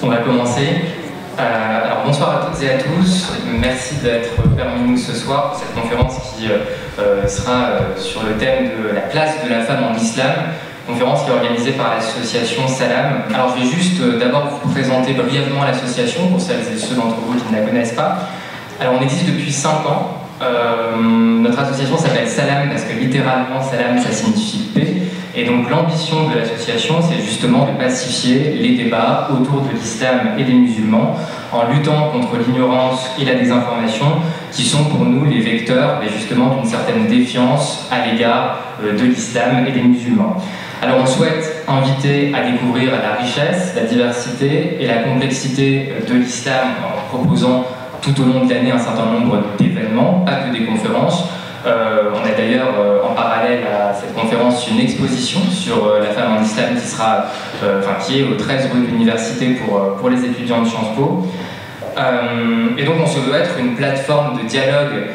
On va commencer. Alors bonsoir à toutes et à tous. Merci d'être parmi nous ce soir pour cette conférence qui sera sur le thème de la place de la femme en islam. Conférence qui est organisée par l'association Salam. Alors je vais juste d'abord vous présenter brièvement l'association pour celles et ceux d'entre vous qui ne la connaissent pas. Alors on existe depuis 5 ans. Notre association s'appelle Salam parce que littéralement Salam ça signifie paix. Et donc l'ambition de l'association c'est justement de pacifier les débats autour de l'islam et des musulmans en luttant contre l'ignorance et la désinformation qui sont pour nous les vecteurs justement d'une certaine défiance à l'égard de l'islam et des musulmans. Alors on souhaite inviter à découvrir la richesse, la diversité et la complexité de l'islam en proposant tout au long de l'année un certain nombre d'événements, pas que des conférences. On a d'ailleurs en parallèle à cette conférence une exposition sur la femme en islam qui est au 13 rue de l'Université pour les étudiants de Sciences Po. Et donc on se veut être une plateforme de dialogue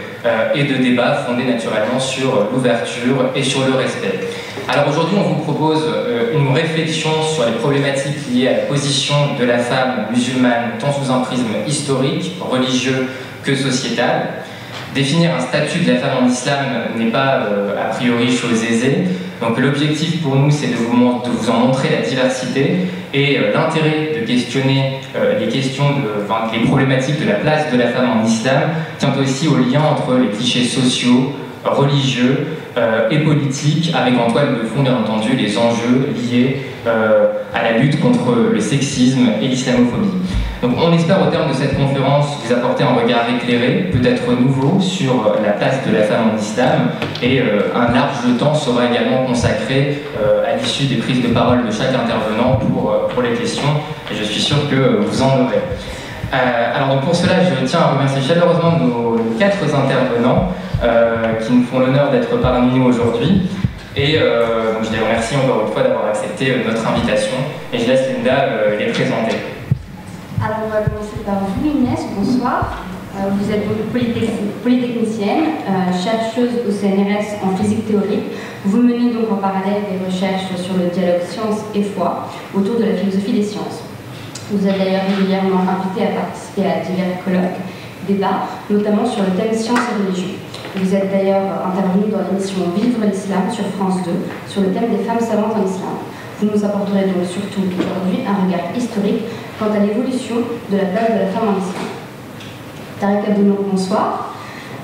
et de débat fondée naturellement sur l'ouverture et sur le respect. Alors aujourd'hui on vous propose une réflexion sur les problématiques liées à la position de la femme musulmane tant sous un prisme historique, religieux que sociétal. Définir un statut de la femme en islam n'est pas a priori chose aisée. Donc l'objectif pour nous c'est de vous en montrer la diversité et l'intérêt de questionner les problématiques de la place de la femme en islam tient aussi au lien entre les clichés sociaux, religieux et politiques, avec en toile de fond bien entendu les enjeux liés à la lutte contre le sexisme et l'islamophobie. Donc on espère au terme de cette conférence vous apporter un regard éclairé, peut-être nouveau, sur la place de la femme en islam, et un large temps sera également consacré à l'issue des prises de parole de chaque intervenant pour les questions, et je suis sûr que vous en aurez. Alors donc pour cela, je tiens à remercier chaleureusement nos 4 intervenants qui nous font l'honneur d'être parmi nous aujourd'hui. Et donc je les remercie encore une fois d'avoir accepté notre invitation, et je laisse Linda les présenter. Alors on va commencer par vous, Inès, bonsoir. Vous êtes donc polytechnicienne, chercheuse au CNRS en physique théorique. Vous menez donc en parallèle des recherches sur le dialogue science et foi autour de la philosophie des sciences. Vous êtes d'ailleurs régulièrement invitée à participer à divers colloques, débats, notamment sur le thème science et religion. Vous êtes d'ailleurs intervenue dans l'émission Vivre l'Islam sur France 2 sur le thème des femmes savantes en islam. Vous nous apporterez donc surtout aujourd'hui un regard historique quant à l'évolution de la place de la femme en islam. Tarek Abdounour, bonsoir.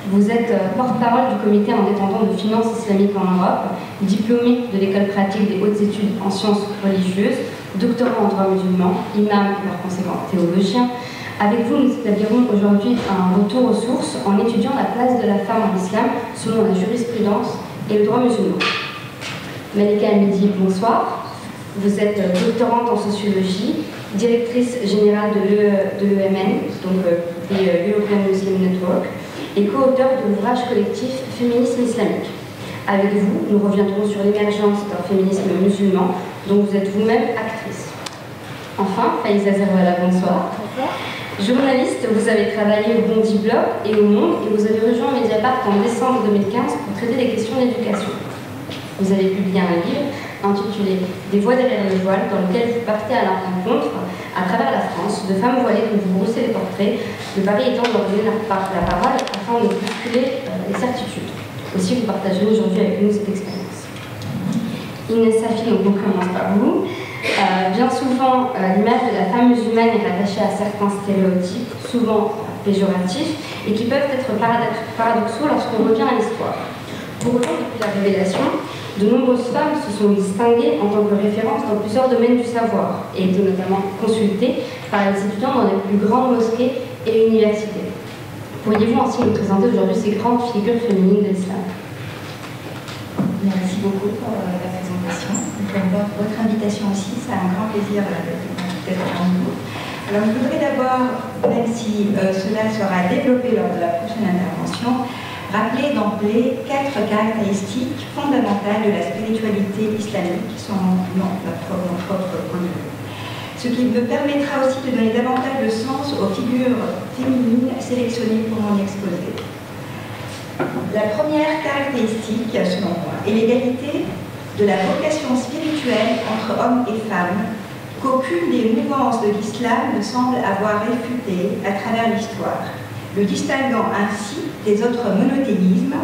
Vous êtes porte-parole du comité indépendant de finances islamiques en Europe, diplômé de l'école pratique des hautes études en sciences religieuses, doctorant en droit musulman, imam et par conséquent théologien. Avec vous, nous établirons aujourd'hui un retour aux sources en étudiant la place de la femme en islam selon la jurisprudence et le droit musulman. Malika Hamidi, bonsoir. Vous êtes doctorante en sociologie, directrice générale de l'EMN, donc des European Muslim Network, et co-auteur de l'ouvrage collectif Féminisme islamique. Avec vous, nous reviendrons sur l'émergence d'un féminisme musulman, dont vous êtes vous-même actrice. Enfin, Faïza Zerwala, bonsoir. Bonsoir. Journaliste, vous avez travaillé au Bondi Blog et au Monde, et vous avez rejoint Mediapart en décembre 2015 pour traiter des questions d'éducation. Vous avez publié un livre intitulé Des voix derrière le voile, dans lequel vous partez à la rencontre, à travers la France, de femmes voilées dont vous broussez les portraits, le pari étant de leur donner la parole afin de bousculer les certitudes. Aussi, vous partagez aujourd'hui avec nous cette expérience. Inès Safi, donc on commence par vous. Bien souvent, l'image de la femme musulmane est rattachée à certains stéréotypes, souvent péjoratifs, et qui peuvent être paradoxaux lorsqu'on revient à l'histoire. Pour autant, depuis la révélation, de nombreuses femmes se sont distinguées en tant que références dans plusieurs domaines du savoir et étaient notamment consultées par les étudiants dans les plus grandes mosquées et universités. Pourriez-vous ainsi nous présenter aujourd'hui ces grandes figures féminines de l'islam? Merci beaucoup pour la présentation, pour votre invitation aussi. C'est un grand plaisir d'être parmi vous. Alors, je voudrais d'abord, même si cela sera développé lors de la prochaine intervention, rappeler d'emblée 4 caractéristiques fondamentales de la spiritualité islamique, selon notre propre point de vue. Ce qui me permettra aussi de donner davantage de sens aux figures féminines sélectionnées pour mon exposé. La première caractéristique, selon moi, est l'égalité de la vocation spirituelle entre hommes et femmes qu'aucune des mouvances de l'islam ne semble avoir réfuté à travers l'histoire, le distinguant ainsi des autres monothéismes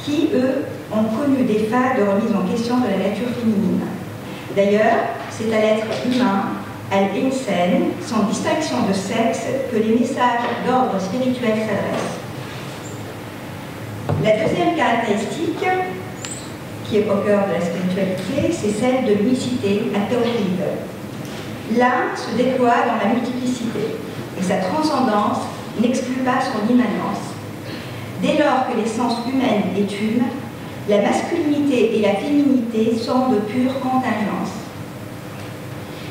qui, eux, ont connu des phases de remise en question de la nature féminine. D'ailleurs, c'est à l'être humain, al-insan, sans distinction de sexe, que les messages d'ordre spirituel s'adressent. La deuxième caractéristique, qui est au cœur de la spiritualité, c'est celle de l'unicité à tawhid. L'un se déploie dans la multiplicité, et sa transcendance n'exclut pas son immanence. Dès lors que l'essence humaine est une, la masculinité et la féminité sont de pure contingence.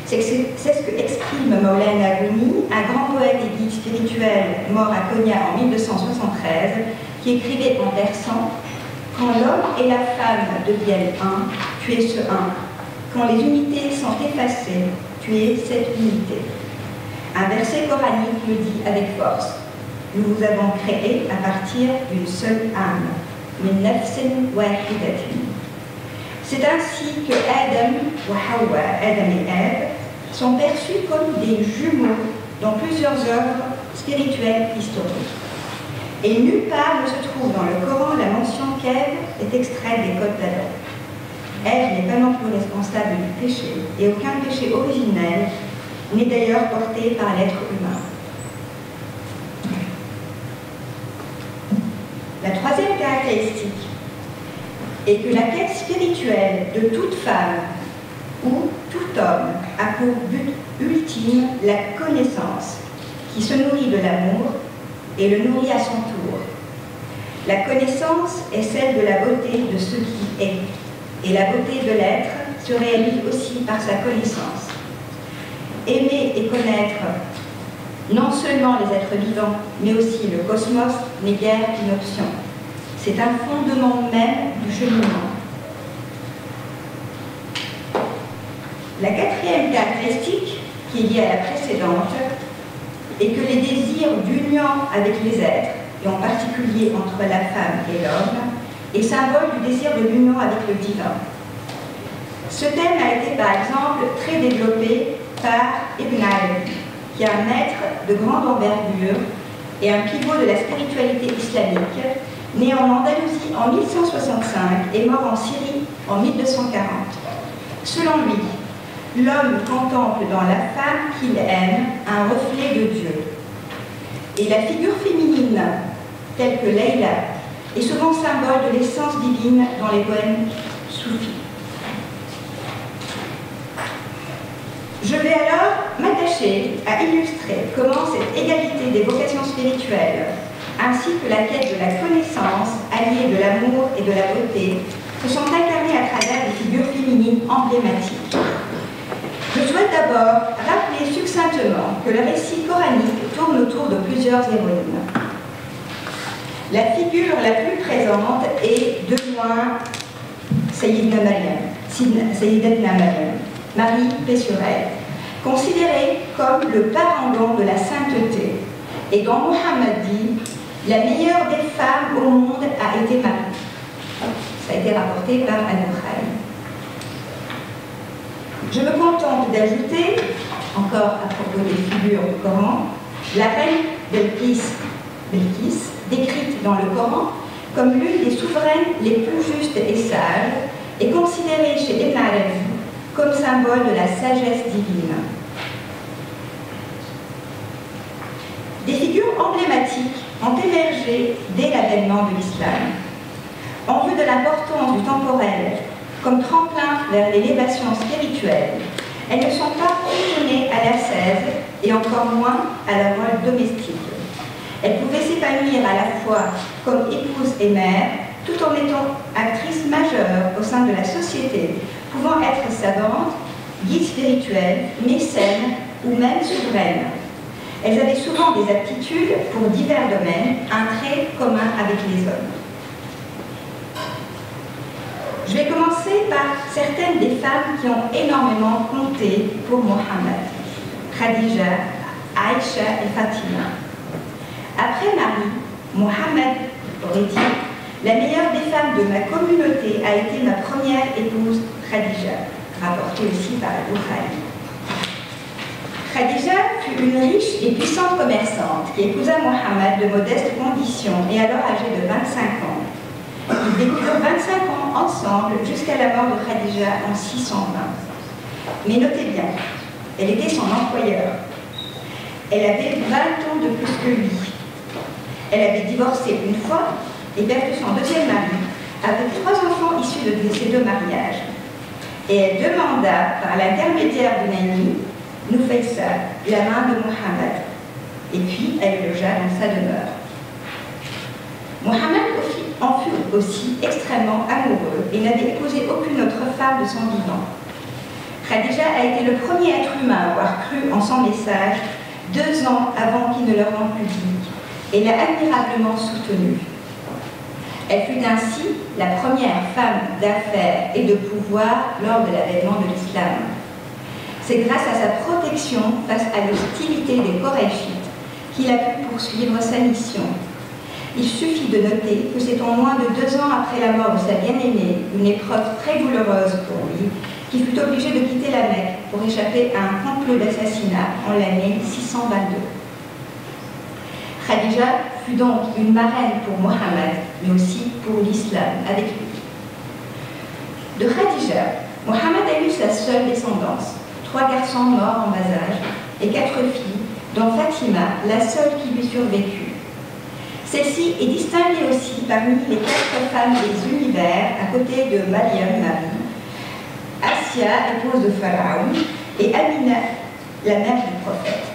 C'est ce que exprime Maulana Rumi, un grand poète et guide spirituel mort à Konya en 1273, qui écrivait en versant « Quand l'homme et la femme deviennent un, tu es ce un. Quand les unités sont effacées, tu es cette unité. » Un verset coranique le dit avec force. Nous vous avons créé à partir d'une seule âme. Min nafsin wahidatin. C'est ainsi que Adam ou Hawa, Adam et Ève, sont perçus comme des jumeaux dans plusieurs œuvres spirituelles historiques. Et nulle part ne se trouve dans le Coran la mention qu'Ève est extraite des côtes d'Adam. Ève n'est pas non plus responsable du péché, et aucun péché originel n'est d'ailleurs porté par l'être humain. La troisième caractéristique est que la quête spirituelle de toute femme ou tout homme a pour but ultime la connaissance, qui se nourrit de l'amour et le nourrit à son tour. La connaissance est celle de la beauté de ce qui est, et la beauté de l'être se réalise aussi par sa connaissance. Aimer et connaître non seulement les êtres vivants, mais aussi le cosmos n'est guère qu'une option. C'est un fondement même du cheminement. La quatrième caractéristique, qui est liée à la précédente, est que les désirs d'union avec les êtres, et en particulier entre la femme et l'homme, est symbole du désir de l'union avec le divin. Ce thème a été par exemple très développé par Ibn Arabi, qui est un maître de grande envergure et un pivot de la spiritualité islamique, né en Andalousie en 1165 et mort en Syrie en 1240. Selon lui, l'homme contemple dans la femme qu'il aime un reflet de Dieu. Et la figure féminine, telle que Leïla, est souvent symbole de l'essence divine dans les poèmes soufis. Je vais alors m'attacher à illustrer comment cette égalité des vocations spirituelles, ainsi que la quête de la connaissance, alliée de l'amour et de la beauté, se sont incarnées à travers des figures féminines emblématiques. Je souhaite d'abord rappeler succinctement que le récit coranique tourne autour de plusieurs héroïnes. La figure la plus présente est de loin Sayyidatna Maryam, Marie paix sur elle, considérée comme le parangon de la sainteté, et dont Mohammed dit « La meilleure des femmes au monde a été Marie ». Ça a été rapporté par Al-Bukhari. Je me contente d'ajouter, encore à propos des figures du Coran, la reine Belkis, décrite dans le Coran comme l'une des souveraines les plus justes et sages, est considérée chez Ibn Arabi comme symbole de la sagesse divine. Des figures emblématiques ont émergé dès l'avènement de l'islam. En vue de l'importance du temporel comme tremplin vers l'élévation spirituelle, elles ne sont pas cantonnées à l'ascèse et encore moins à la rôle domestique. Elles pouvaient s'épanouir à la fois comme épouse et mère, tout en étant actrices majeures au sein de la société, pouvant être savantes, guides spirituels, mécènes ou même souveraines. Elles avaient souvent des aptitudes pour divers domaines, un trait commun avec les hommes. Je vais commencer par certaines des femmes qui ont énormément compté pour Mohammed: Khadija, Aïcha et Fatima. Après Marie, Mohammed aurait dit « La meilleure des femmes de ma communauté a été ma première épouse Khadija », rapportée aussi par Al-Bukhari. Khadija fut une riche et puissante commerçante qui épousa Mohammed de modestes conditions et alors âgée de 25 ans. Ils vécurent 25 ans ensemble jusqu'à la mort de Khadija en 620. Mais notez bien, elle était son employeur. Elle avait 20 ans de plus que lui. Elle avait divorcé une fois et perdu son deuxième mari avec 3 enfants issus de ces 2 mariages. Et elle demanda, par l'intermédiaire d'une amie, Nufaysa, la main de Mohammed. Et puis, elle le logea dans sa demeure. Mohammed en fut aussi extrêmement amoureux et n'avait épousé aucune autre femme de son vivant. Khadija a été le premier être humain à avoir cru en son message 2 ans avant qu'il ne le rende public et l'a admirablement soutenu. Elle fut ainsi la première femme d'affaires et de pouvoir lors de l'avènement de l'islam. C'est grâce à sa protection face à l'hostilité des Korachites qu'il a pu poursuivre sa mission. Il suffit de noter que c'est en moins de 2 ans après la mort de sa bien-aimée, une épreuve très douloureuse pour lui, qu'il fut obligé de quitter la Mecque pour échapper à un complot d'assassinat en l'année 622. Khadija fut donc une marraine pour Mohammed, mais aussi pour l'islam avec lui. De Khadija, Mohammed a eu sa seule descendance, 3 garçons morts en bas âge et 4 filles, dont Fatima, la seule qui lui survécut. Celle-ci est distinguée aussi parmi les 4 femmes des univers, à côté de Maryam, Marie, Assia, épouse de Pharaon, et Amina, la mère du prophète.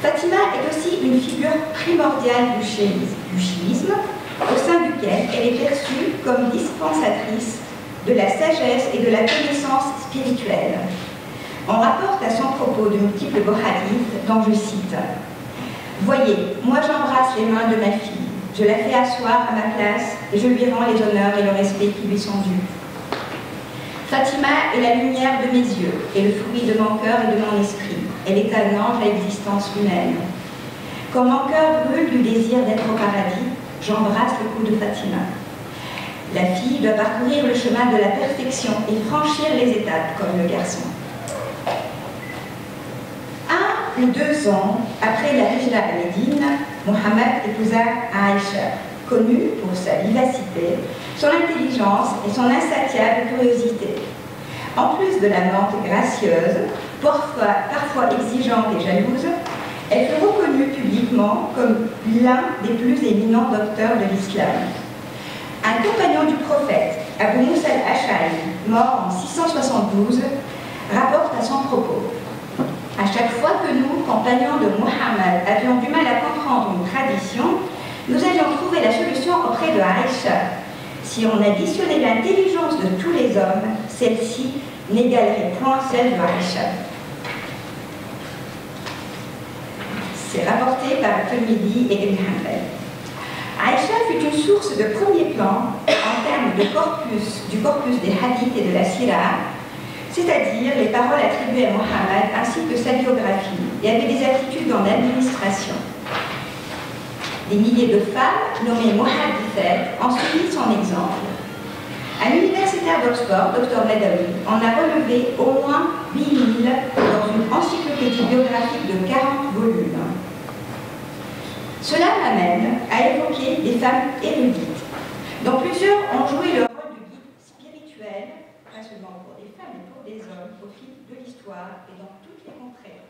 Fatima est aussi une figure primordiale du chiisme, au sein duquel elle est perçue comme dispensatrice de la sagesse et de la connaissance spirituelle. On rapporte à son propos de multiples hadiths dont je cite « Voyez, moi j'embrasse les mains de ma fille, je la fais asseoir à ma place et je lui rends les honneurs et le respect qui lui sont dus. Fatima est la lumière de mes yeux et le fruit de mon cœur et de mon esprit. Elle est un ange à existence humaine. Quand mon cœur brûle du désir d'être au paradis, j'embrasse le cou de Fatima. La fille doit parcourir le chemin de la perfection et franchir les étapes comme le garçon. 1 ou 2 ans après la Hijra à Médine, Mohammed épousa Aïcha, connue pour sa vivacité, son intelligence et son insatiable curiosité. En plus de la mente gracieuse, parfois exigeante et jalouse, elle fut reconnue publiquement comme l'un des plus éminents docteurs de l'islam. Un compagnon du prophète, Abu Moussa al-Ash'ari, mort en 672, rapporte à son propos. À chaque fois que nous, compagnons de Mohammed, avions du mal à comprendre une tradition, nous allions trouver la solution auprès de Aïcha. Si on additionnait l'intelligence de tous les hommes, celle-ci n'égalerait point celle de Aïcha. C'est rapporté par Tirmidhi et Ibn Hanbal. Aïcha fut une source de premier plan en termes de du corpus des hadiths et de la sira, c'est-à-dire les paroles attribuées à Mohammed ainsi que sa biographie, et avait des aptitudes en administration. Des milliers de femmes, nommées Muhaddithat, en suivit son exemple. Un universitaire d'Oxford, Dr Medawi, en a relevé au moins 8000 dans une encyclopédie biographique de 40 volumes. Cela m'amène à évoquer des femmes érudites, dont plusieurs ont joué le rôle de guide spirituel, pas seulement pour des femmes, mais pour des hommes, au fil de l'histoire et dans toutes les contrées.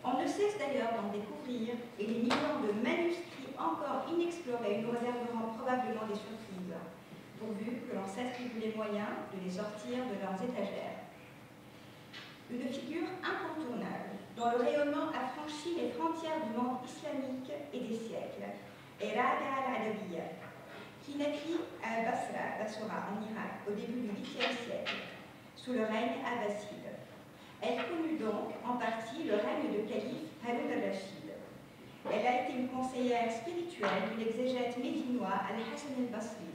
On ne cesse d'ailleurs d'en découvrir, et les millions de manuscrits encore inexplorés nous réserveront probablement des surprises, pourvu que l'on s'attribue les moyens de les sortir de leurs étagères. Une figure incontournable, dont le rayonnement a franchi les frontières du monde islamique et des siècles, est Rabia al-Adawiyya, qui naquit à Basra, en Irak, au début du 8e siècle, sous le règne abbasside. Elle connut donc en partie le règne de calife Haroun al-Rachid. Elle a été une conseillère spirituelle de l'exégète médinois Al-Hassan al-Basri.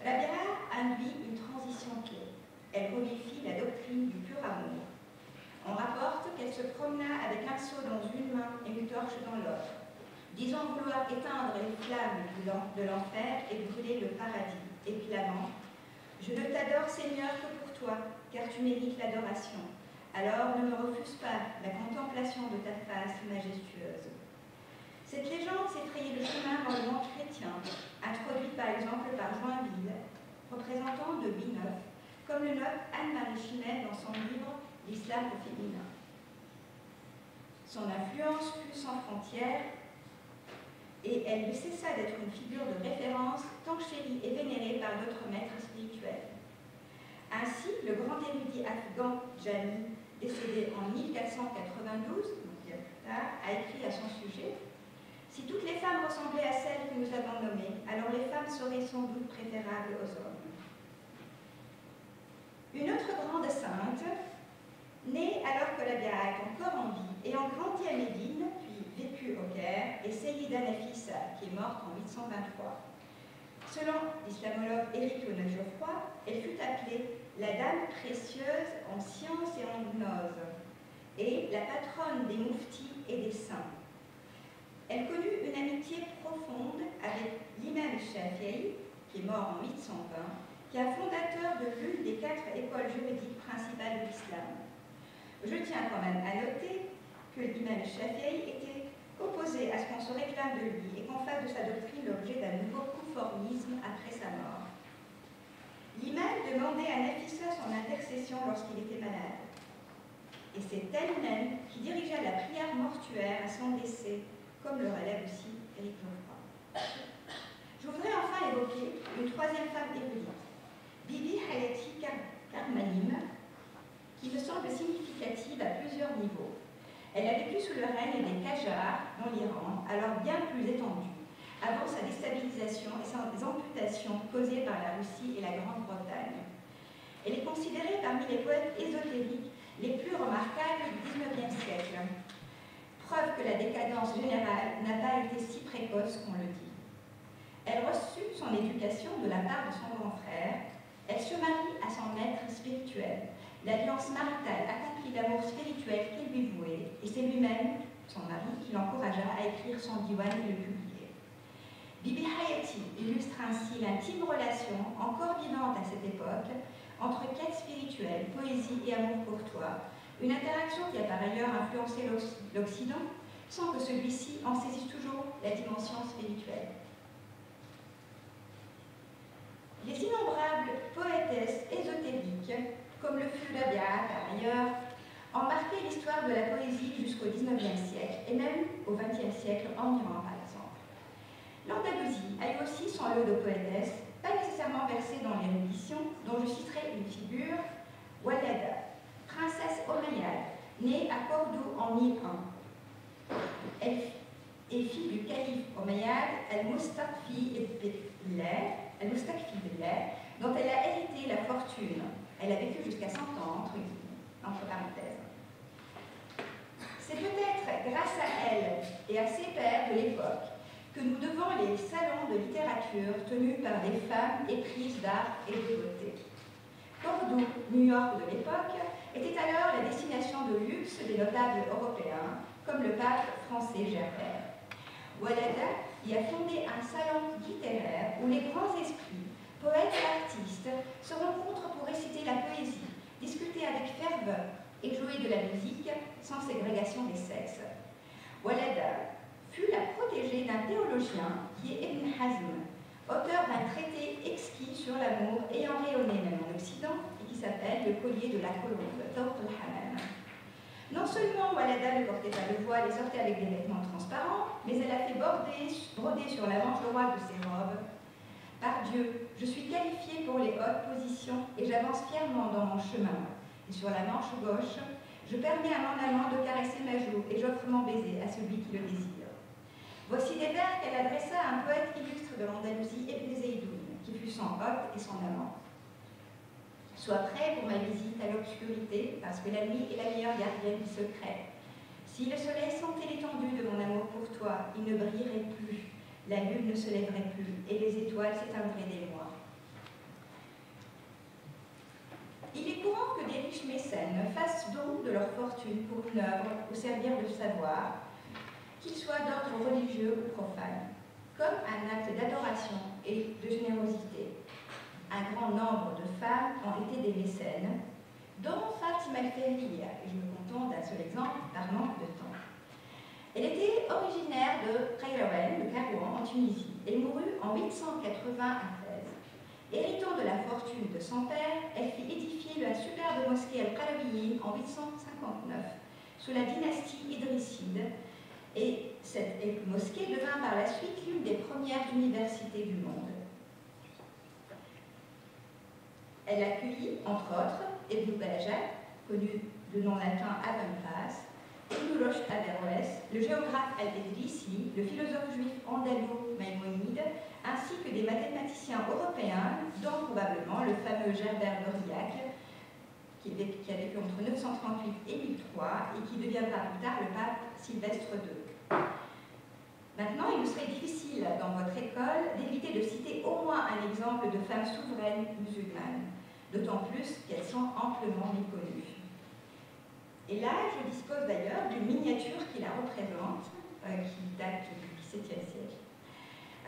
Rabia induit une transition clé. Elle modifie la doctrine du pur amour. On rapporte qu'elle se promena avec un seau dans une main et une torche dans l'autre, disant vouloir éteindre les flammes de l'enfer et brûler le paradis, et clamant « Je ne t'adore, Seigneur, que pour toi, car tu mérites l'adoration. Alors ne me refuse pas la contemplation de ta face majestueuse. Cette légende s'est frayée le chemin dans le monde chrétien, introduite par exemple par Joinville, représentant de Louis IX, comme le note Anne-Marie Chimay dans son livre L'islam au féminin. Son influence fut sans frontières et elle ne cessa d'être une figure de référence tant chérie et vénérée par d'autres maîtres spirituels. Ainsi, le grand érudit afghan Jami, décédé en 1492, donc bien plus tard, a écrit à son sujet: si toutes les femmes ressemblaient à celles que nous avons nommées, alors les femmes seraient sans doute préférables aux hommes. Une autre grande sainte, née alors que la Bia est encore en vie, ayant grandi à Médine, puis vécu au Caire, est Sayyida Nafissa, qui est morte en 823. Selon l'islamologue Éric Geoffroy, elle fut appelée la Dame précieuse en science et en gnose, et la patronne des mouftis et des saints. Elle connut une amitié profonde avec l'imam Shafi'i, qui est mort en 820, qui est fondateur de l'une des 4 écoles juridiques principales de l'islam. Je tiens quand même à noter que l'imam Shafi'i était opposé à ce qu'on se réclame de lui et qu'on fasse de sa doctrine l'objet d'un nouveau conformisme après sa mort. L'imam demandait à Nafissa son intercession lorsqu'il était malade. Et c'est elle-même qui dirigea la prière mortuaire à son décès, comme le relève aussi Éric Geoffroy. Je voudrais enfin évoquer une troisième femme érudite, Bibi Hayati Karmanim, qui me semble significative à plusieurs niveaux. Elle a vécu sous le règne des Qajars dans l'Iran, alors bien plus étendue, avant sa déstabilisation et ses amputations causées par la Russie et la Grande-Bretagne. Elle est considérée parmi les poètes ésotériques les plus remarquables du XIXe siècle. Preuve que la décadence générale n'a pas été si précoce qu'on le dit. Elle reçut son éducation de la part de son grand frère. Elle se marie à son maître spirituel. L'alliance maritale accomplit l'amour spirituel qu'il lui vouait, et c'est lui-même, son mari, qui l'encouragea à écrire son diwan et le publier. Bibi Hayati illustre ainsi l'intime relation, encore vivante à cette époque, entre quête spirituelle, poésie et amour courtois, une interaction qui a par ailleurs influencé l'Occident, sans que celui-ci en saisisse toujours la dimension spirituelle. Les innombrables poétesses ésotériques, comme le fut la Bia par ailleurs, ont marqué l'histoire de la poésie jusqu'au XIXe siècle et même au XXe siècle en Iran par exemple. L'Andalousie a eu aussi son lot de poétesses, pas nécessairement versées dans l'érudition, dont je citerai une figure, Walada, princesse omeyyade, née à Cordoue en 1001. Elle est fille du calife omeyyade Al-Mustakfi Billah, dont elle a hérité la fortune. Elle a vécu jusqu'à 100 ans, entre parenthèses. C'est peut-être grâce à elle et à ses pairs de l'époque que nous devons les salons de littérature tenus par des femmes éprises d'art et de beauté. Cordoue, New York de l'époque, était alors la destination de luxe des notables européens, comme le pape français Gerbert. Walada y a fondé un salon littéraire où les grands esprits, poètes et artistes, se rencontrent pour réciter la poésie, discuter avec ferveur et jouer de la musique sans ségrégation des sexes. Walada fut la protégée d'un théologien qui est Ibn Hazm, auteur d'un traité exquis sur l'amour ayant rayonné même en Occident et qui s'appelle Le collier de la colombe, Tawt al-Hamam. Non seulement Walada ne portait pas le voile et sortait avec des vêtements transparents, mais elle a fait broder sur la manche droite de ses robes: par Dieu, je suis qualifiée pour les hautes positions et j'avance fièrement dans mon chemin. Et sur la manche gauche, je permets à mon amant de caresser ma joue et j'offre mon baiser à celui qui le désire. Voici des vers qu'elle adressa à un poète illustre de l'Andalousie, Ibn Zeydoun, qui fut son hôte et son amant. Sois prêt pour ma visite à l'obscurité, parce que la nuit est la meilleure gardienne du secret. Si le soleil sentait l'étendue de mon amour pour toi, il ne brillerait plus, la lune ne se lèverait plus, et les étoiles s'éteindraient des mois. Il est courant que des riches mécènes fassent don de leur fortune pour une œuvre au servir de savoir, qu'il soit d'ordre religieux ou profane, comme un acte d'adoration et de générosité. Un grand nombre de femmes ont été des mécènes, dont Fatima al-Fihriya, et je me contente d'un seul exemple par manque de temps. Elle était originaire de Qayrawan, de Kairouan, en Tunisie. Elle mourut en 880 à Fès. Héritant de la fortune de son père, elle fit édifier la superbe mosquée Al-Qarawiyyin en 859, sous la dynastie idrisside, et cette mosquée devint par la suite l'une des premières universités du monde. Elle accueillit, entre autres, Ibn Bajjat, connu de nom latin Abenpas, Ibn Rushd Averroès, le géographe Al-Idrisi, le philosophe juif andalou Maïmonide, ainsi que des mathématiciens européens, dont probablement le fameux Gerbert d'Aurillac, qui a vécu entre 938 et 1003 et qui deviendra plus tard le pape Sylvestre II. Maintenant, il vous serait difficile dans votre école d'éviter de citer au moins un exemple de femme souveraine musulmane, d'autant plus qu'elles sont amplement méconnues. Et là, je dispose d'ailleurs d'une miniature qui la représente, qui date du XVIIe siècle.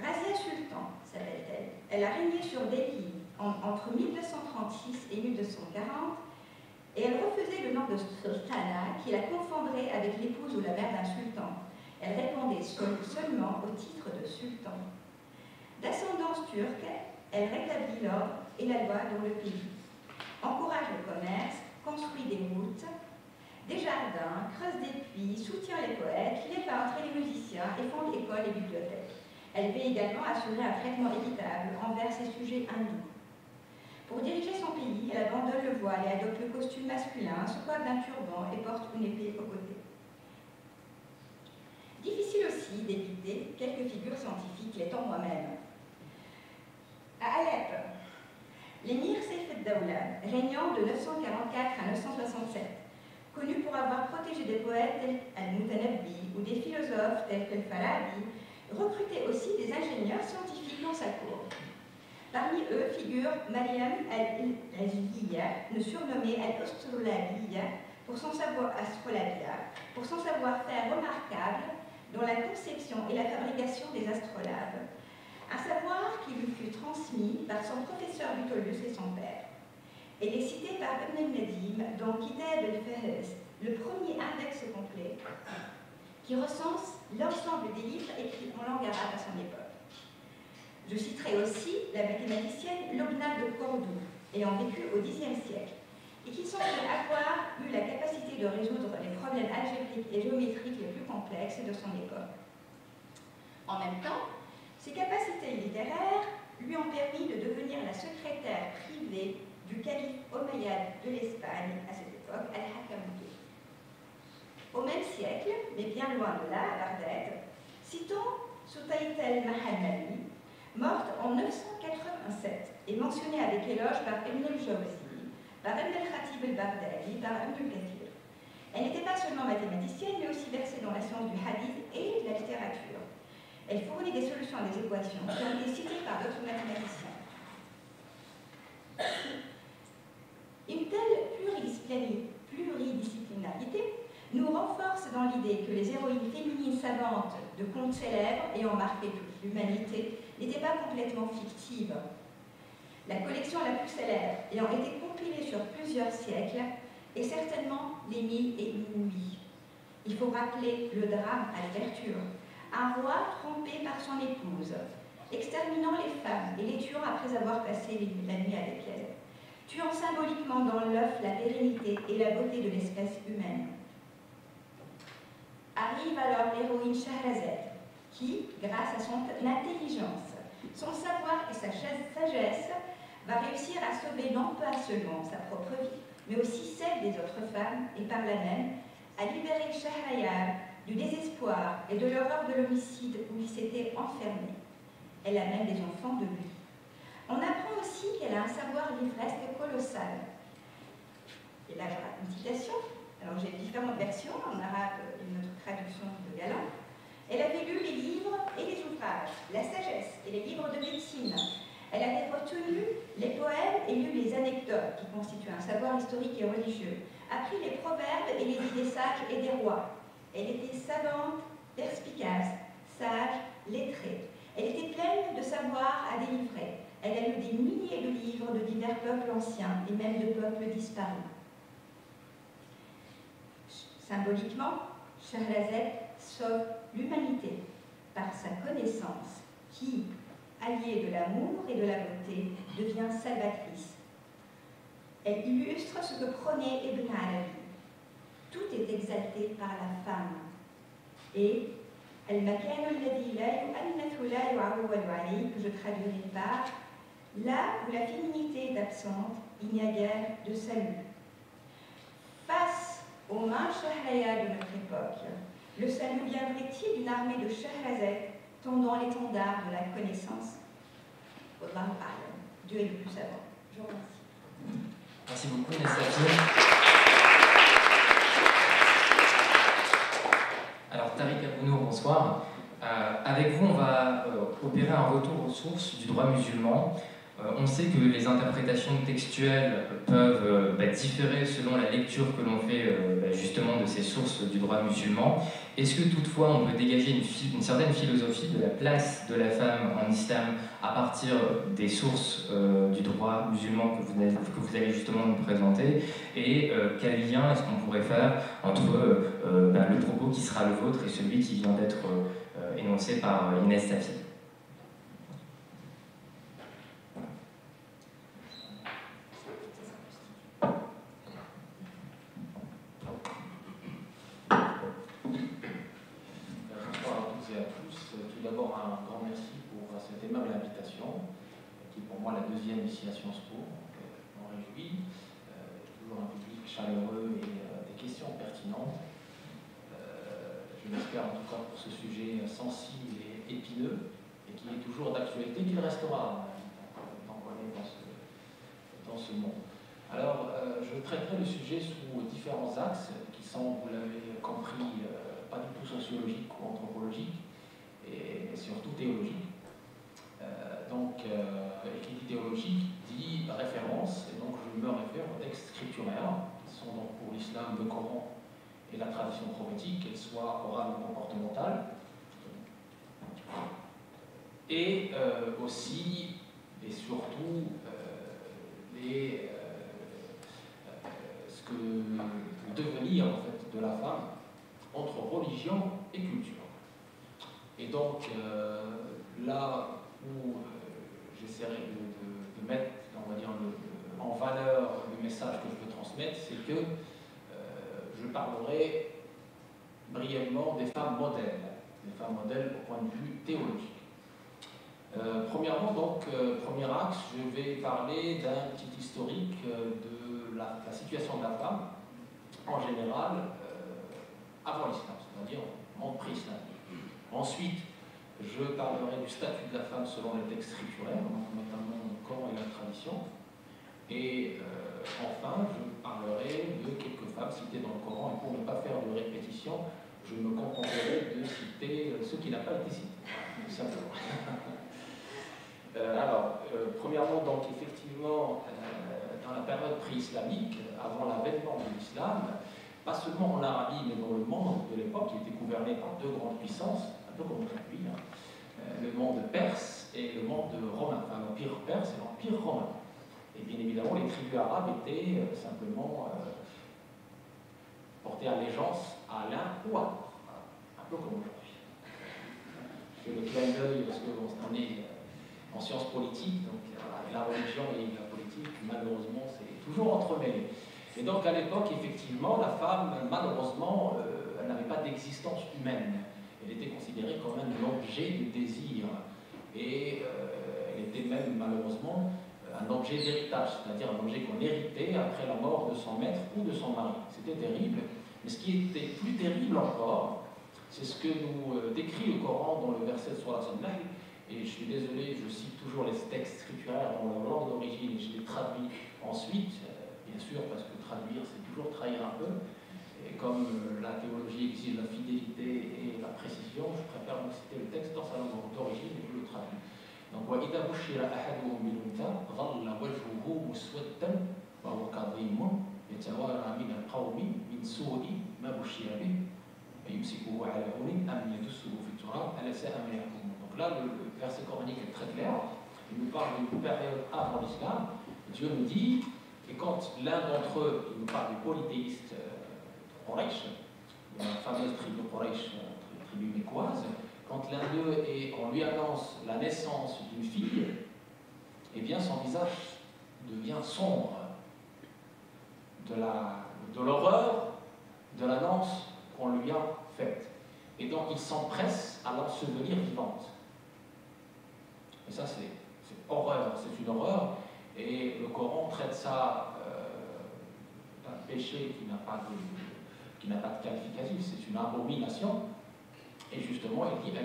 Razia Sultan s'appelle-t-elle. Elle a régné sur Delhi entre 1236 et 1240, et elle refusait le nom de sultana qui la confondrait avec l'épouse ou la mère d'un sultan. Elle répondait seulement au titre de sultan. D'ascendance turque, elle rétablit l'ordre et la loi dans le pays, encourage le commerce, construit des routes, des jardins, creuse des puits, soutient les poètes, les peintres et les musiciens et fonde écoles et bibliothèques. Elle veut également assurer un traitement équitable envers ses sujets hindous. Pour diriger son pays, elle abandonne le voile et adopte le costume masculin, se coiffe d'un turban et porte une épée au côté. Difficile aussi d'éviter quelques figures scientifiques, l'étant moi-même. À Alep, l'émir Saif ad-Dawla, régnant de 944 à 967, connu pour avoir protégé des poètes tels Al-Mutanabbi ou des philosophes tels qu'Al-Farabi, recrutait aussi des ingénieurs scientifiques dans sa cour. Parmi eux figure Mariam al-Azliya, surnommée Al-Astrolabiya, pour son savoir astrolabia, pour son savoir-faire remarquable dans la conception et la fabrication des astrolabes, un savoir qui lui fut transmis par son professeur Butolus et son père. Elle est citée par Ibn al-Nadim dans Kitab al-Fahrist, le premier index complet, qui recense l'ensemble des livres écrits en langue arabe à son époque. Je citerai aussi la mathématicienne Lobna de Cordoue, ayant vécu au Xe siècle, et qui semble avoir eu la capacité de résoudre les problèmes algébriques et géométriques les plus complexes de son époque. En même temps, ses capacités littéraires lui ont permis de devenir la secrétaire privée du calife omeyyade de l'Espagne à cette époque, Al-Hakam II. Au même siècle, mais bien loin de là, à Bagdad, citons Soutaït al-Mahamali, morte en 987 et mentionnée avec éloge par Ibn al-Jawzi, par Ibn al-Khatib al-Baghdadi, par Ibn al-Kathir. Elle n'était pas seulement mathématicienne, mais aussi versée dans la science du hadith et de la littérature. Elle fournit des solutions à des équations qui ont été citées par d'autres mathématiciens. Une telle pluridisciplinarité nous renforce dans l'idée que les héroïnes féminines savantes de contes célèbres ayant marqué toute l'humanité n'étaient pas complètement fictives. La collection la plus célèbre ayant été compilée sur plusieurs siècles est certainement Les Mille et Une Nuits. Il faut rappeler le drame à l'ouverture. Un roi trompé par son épouse, exterminant les femmes et les tuant après avoir passé la nuit avec elles, tuant symboliquement dans l'œuf la pérennité et la beauté de l'espèce humaine. Arrive alors l'héroïne Shahrazad, qui, grâce à son intelligence, son savoir et sa sagesse, va réussir à sauver non pas seulement sa propre vie, mais aussi celle des autres femmes, et par là même, à libérer Shahrayar du désespoir et de l'horreur de l'homicide où il s'était enfermé. Elle a même des enfants de lui. On apprend aussi qu'elle a un savoir livresque colossal. Et là, j'aurai une citation. Alors, j'ai différentes versions, en arabe et une autre traduction de Galland. Elle avait lu les livres et les ouvrages, la sagesse et les livres de médecine. Elle avait retenu les poèmes et lu les anecdotes, qui constituent un savoir historique et religieux, appris les proverbes et les idées sages et des rois. Elle était savante, perspicace, sage, lettrée. Elle était pleine de savoir à délivrer. Elle a lu des milliers de livres de divers peuples anciens et même de peuples disparus. Symboliquement, Shahrazad sauve l'humanité par sa connaissance qui, alliée de l'amour et de la beauté, devient salvatrice. Elle illustre ce que prônait Ibn Arabi. Tout est exalté par la femme. Et Al-Makan alladhi la yu'annathu la yu'awwalu alayhi, que je traduirai par là où la féminité est absente, il n'y a guère de salut. Face aux mains Shahraya de notre époque, le salut viendrait-il d'une armée de Shahrazad tendant l'étendard de la connaissance? Wallahu a'lam. Dieu est le plus savant. Je vous remercie. Merci beaucoup, Nessatou. Alors, Tariq Abounour, bonsoir. Avec vous, on va opérer un retour aux sources du droit musulman. On sait que les interprétations textuelles peuvent différer selon la lecture que l'on fait justement de ces sources du droit musulman. Est-ce que toutefois on peut dégager une certaine philosophie de la place de la femme en islam à partir des sources du droit musulman que vous allez justement nous présenter, et quel lien est-ce qu'on pourrait faire entre le propos qui sera le vôtre et celui qui vient d'être énoncé par Inès Safi? Deuxième ici à Sciences Po, donc on en réjouit, toujours un public chaleureux et des questions pertinentes. Je l'espère en tout cas pour ce sujet sensible et épineux, et qui est toujours d'actualité, qui le restera tant qu'on est dans ce monde. Alors, je traiterai le sujet sous différents axes qui sont, vous l'avez compris, pas du tout sociologiques ou anthropologiques, mais surtout théologiques. Et qui dit théologique dit référence, et donc je me réfère aux textes scripturaires, qui sont donc pour l'islam le Coran et la tradition prophétique, qu'elle soit orale ou comportementale, et aussi et surtout ce que le devenir en fait de la femme entre religion et culture. Et donc là où j'essaierai de mettre, on va dire, en valeur le message que je veux transmettre, c'est que je parlerai brièvement des femmes modèles au point de vue théologique. Premièrement, donc, premier axe, je vais parler d'un petit historique de la situation de la femme en général avant l'islam, c'est-à-dire en pré-islam. Ensuite, je parlerai du statut de la femme selon les textes scripturaires, notamment le Coran et la tradition. Et enfin, je parlerai de quelques femmes citées dans le Coran, et pour ne pas faire de répétition, je me contenterai de citer ce qui n'a pas été cité, tout simplement. Premièrement, donc effectivement, dans la période pré-islamique, avant l'avènement de l'islam, pas seulement en Arabie, mais dans le monde de l'époque, qui était gouverné par deux grandes puissances, un peu comme aujourd'hui, le monde perse et le monde romain, enfin l'empire perse et l'empire romain. Et bien évidemment, les tribus arabes étaient simplement portées allégeance à l'un ou à l'autre, un peu comme aujourd'hui. Je fais le clin d'œil parce qu'on est en sciences politiques, donc la religion et la politique, malheureusement, c'est toujours entremêlé. Et donc à l'époque, effectivement, la femme, malheureusement, elle n'avait pas d'existence humaine. Elle était considérée comme un objet de désir. Et elle était même, malheureusement, un objet d'héritage, c'est-à-dire un objet qu'on héritait après la mort de son maître ou de son mari. C'était terrible. Mais ce qui était plus terrible encore, c'est ce que nous décrit le Coran dans le verset sur la Nahl. Et je suis désolé, je cite toujours les textes scripturaires dans leur langue d'origine et je les traduis ensuite, bien sûr, parce que traduire, c'est toujours trahir un peu. Et comme la théologie exige la fidélité et la précision, je préfère vous citer le texte dans sa langue d'origine et je le traduis. Donc, وَإِذَا بُشِّرَ أَحَدُهُم بِالْأُنثَىٰ ظَلَّ وَجْهُهُ مُسْوَدًّا وَهُوَ كَظِيمٌ يَتَوَارَىٰ مِنَ الْقَوْمِ مِنْ سُوءِ مَا بُشِّرَ بِهِ أَيُمْسِكُهُ عَلَىٰ هُنٍ أَمْ يَدُسُّهُ فِي التُّرَابِ أَلَا سَاءَ مَا يَحْكُمُونَ. Donc là, le verset coranique est très clair. Il nous parle d'une période avant l'islam. Dieu nous dit, et quand l'un d'entre eux, il nous parle des polythéistes Quraysh, Quraysh, tribu mécoise, quand l'un d'eux on lui annonce la naissance d'une fille, eh bien son visage devient sombre de l'horreur de l'annonce qu'on lui a faite. Et donc il s'empresse à l'ensevelir vivante. Et ça c'est horreur, c'est une horreur. Et le Coran traite ça d'un péché qui n'a pas de qualificatif, c'est une abomination. Et justement, il dit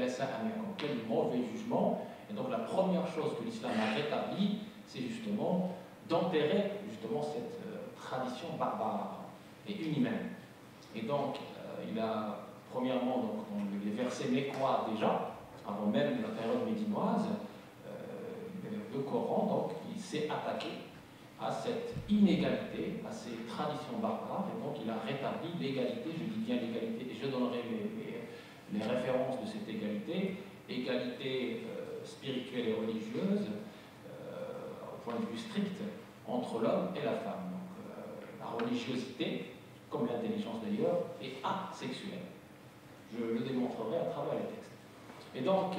quel mauvais jugement. Et donc la première chose que l'islam a rétablie, c'est justement d'enterrer justement cette tradition barbare et inhumaine. Et donc, il a premièrement donc, dans les versets mécois déjà, avant même la période médinoise, le Coran, donc, il s'est attaqué à cette inégalité, à ces traditions barbares, et donc il a rétabli l'égalité, je dis bien l'égalité, et je donnerai les références de cette égalité, égalité spirituelle et religieuse, au point de vue strict, entre l'homme et la femme. Donc, la religiosité, comme l'intelligence d'ailleurs, est asexuelle. Je le démontrerai à travers les textes. Et donc,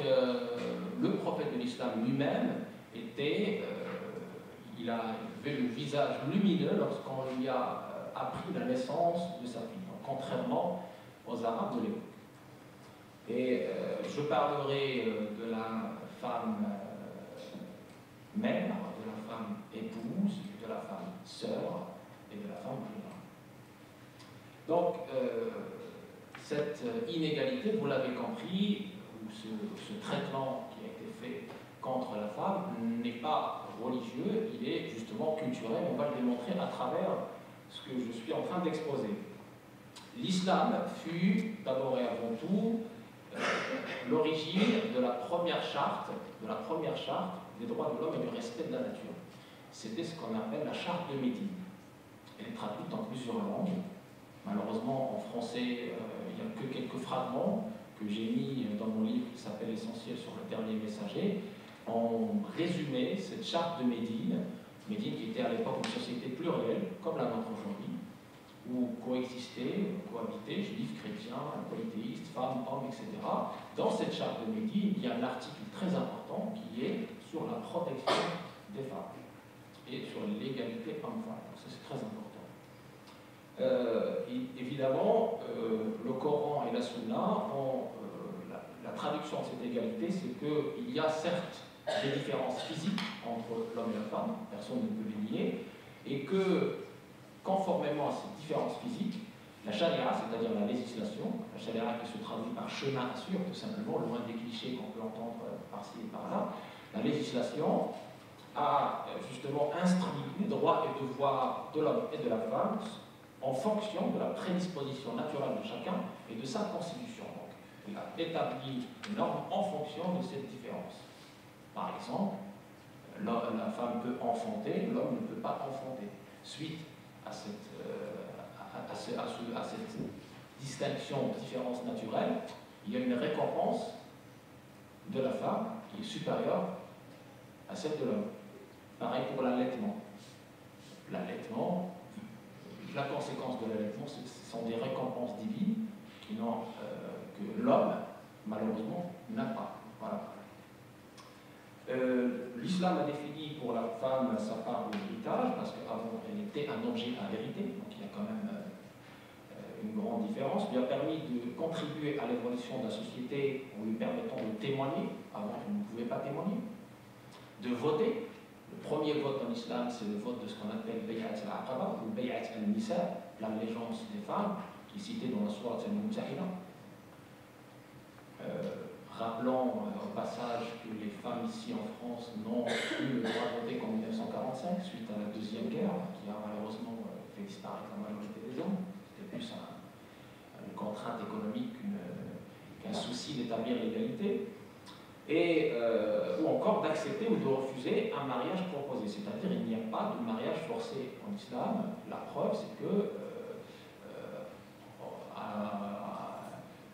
le prophète de l'islam lui-même il avait le visage lumineux lorsqu'on lui a appris la naissance de sa fille, donc, contrairement aux Arabes de l'époque. Et je parlerai de la femme mère, de la femme épouse, de la femme sœur et de la femme jumelle. Donc, cette inégalité, vous l'avez compris, ou ce traitement qui a été fait contre la femme n'est pas religieux, il est justement culturel. On va le démontrer à travers ce que je suis en train d'exposer. L'islam fut d'abord et avant tout l'origine de la première charte des droits de l'homme et du respect de la nature. C'était ce qu'on appelle la charte de Médine. Elle est traduite en plusieurs langues. Malheureusement, en français, il n'y a que quelques fragments que j'ai mis dans mon livre qui s'appelle Essentiel sur le dernier messager. En résumé, cette charte de Médine qui était à l'époque une société plurielle, comme la nôtre aujourd'hui, où cohabitaient juifs, chrétiens, polythéistes, femmes, hommes, etc. Dans cette charte de Médine, il y a un article très important qui est sur la protection des femmes et sur l'égalité homme-femme. Ça, c'est très important. Évidemment, le Coran et la Sunna ont la traduction de cette égalité, c'est qu'il y a certes des différences physiques entre l'homme et la femme, personne ne peut les nier, et que, conformément à ces différences physiques, la charia, c'est-à-dire la législation, la charia qui se traduit par chemin à suivre, tout simplement, loin des clichés qu'on peut entendre par-ci et par-là, la législation a justement instruit les droits et devoirs de l'homme et de la femme en fonction de la prédisposition naturelle de chacun et de sa constitution. Donc, il a établi une norme en fonction de cette différence. Par exemple, la femme peut enfanter, l'homme ne peut pas enfanter. Suite à cette distinction, différence naturelle, il y a une récompense de la femme qui est supérieure à celle de l'homme. Pareil pour l'allaitement. L'allaitement, la conséquence de l'allaitement, ce sont des récompenses divines que l'homme, malheureusement, n'a pas. Voilà. L'islam a défini pour la femme sa part de l'héritage, parce qu'avant elle était un objet à hériter, donc il y a quand même une grande différence. Il lui a permis de contribuer à l'évolution de la société en lui permettant de témoigner, avant elle ne pouvait pas témoigner, de voter. Le premier vote en islam, c'est le vote de ce qu'on appelle Bay'at al-Aqaba ou Bay'at al-Nisa, l'allégeance des femmes, qui est citée dans la sourate al-Mumtahina. Rappelons au passage que les femmes ici en France n'ont plus le droit de voter qu'en 1945, suite à la Deuxième Guerre, qui a malheureusement fait disparaître la majorité des hommes. C'était plus une contrainte économique qu'un souci d'établir l'égalité. Ou encore d'accepter ou de refuser un mariage proposé. C'est-à-dire qu'il n'y a pas de mariage forcé en islam. La preuve, c'est que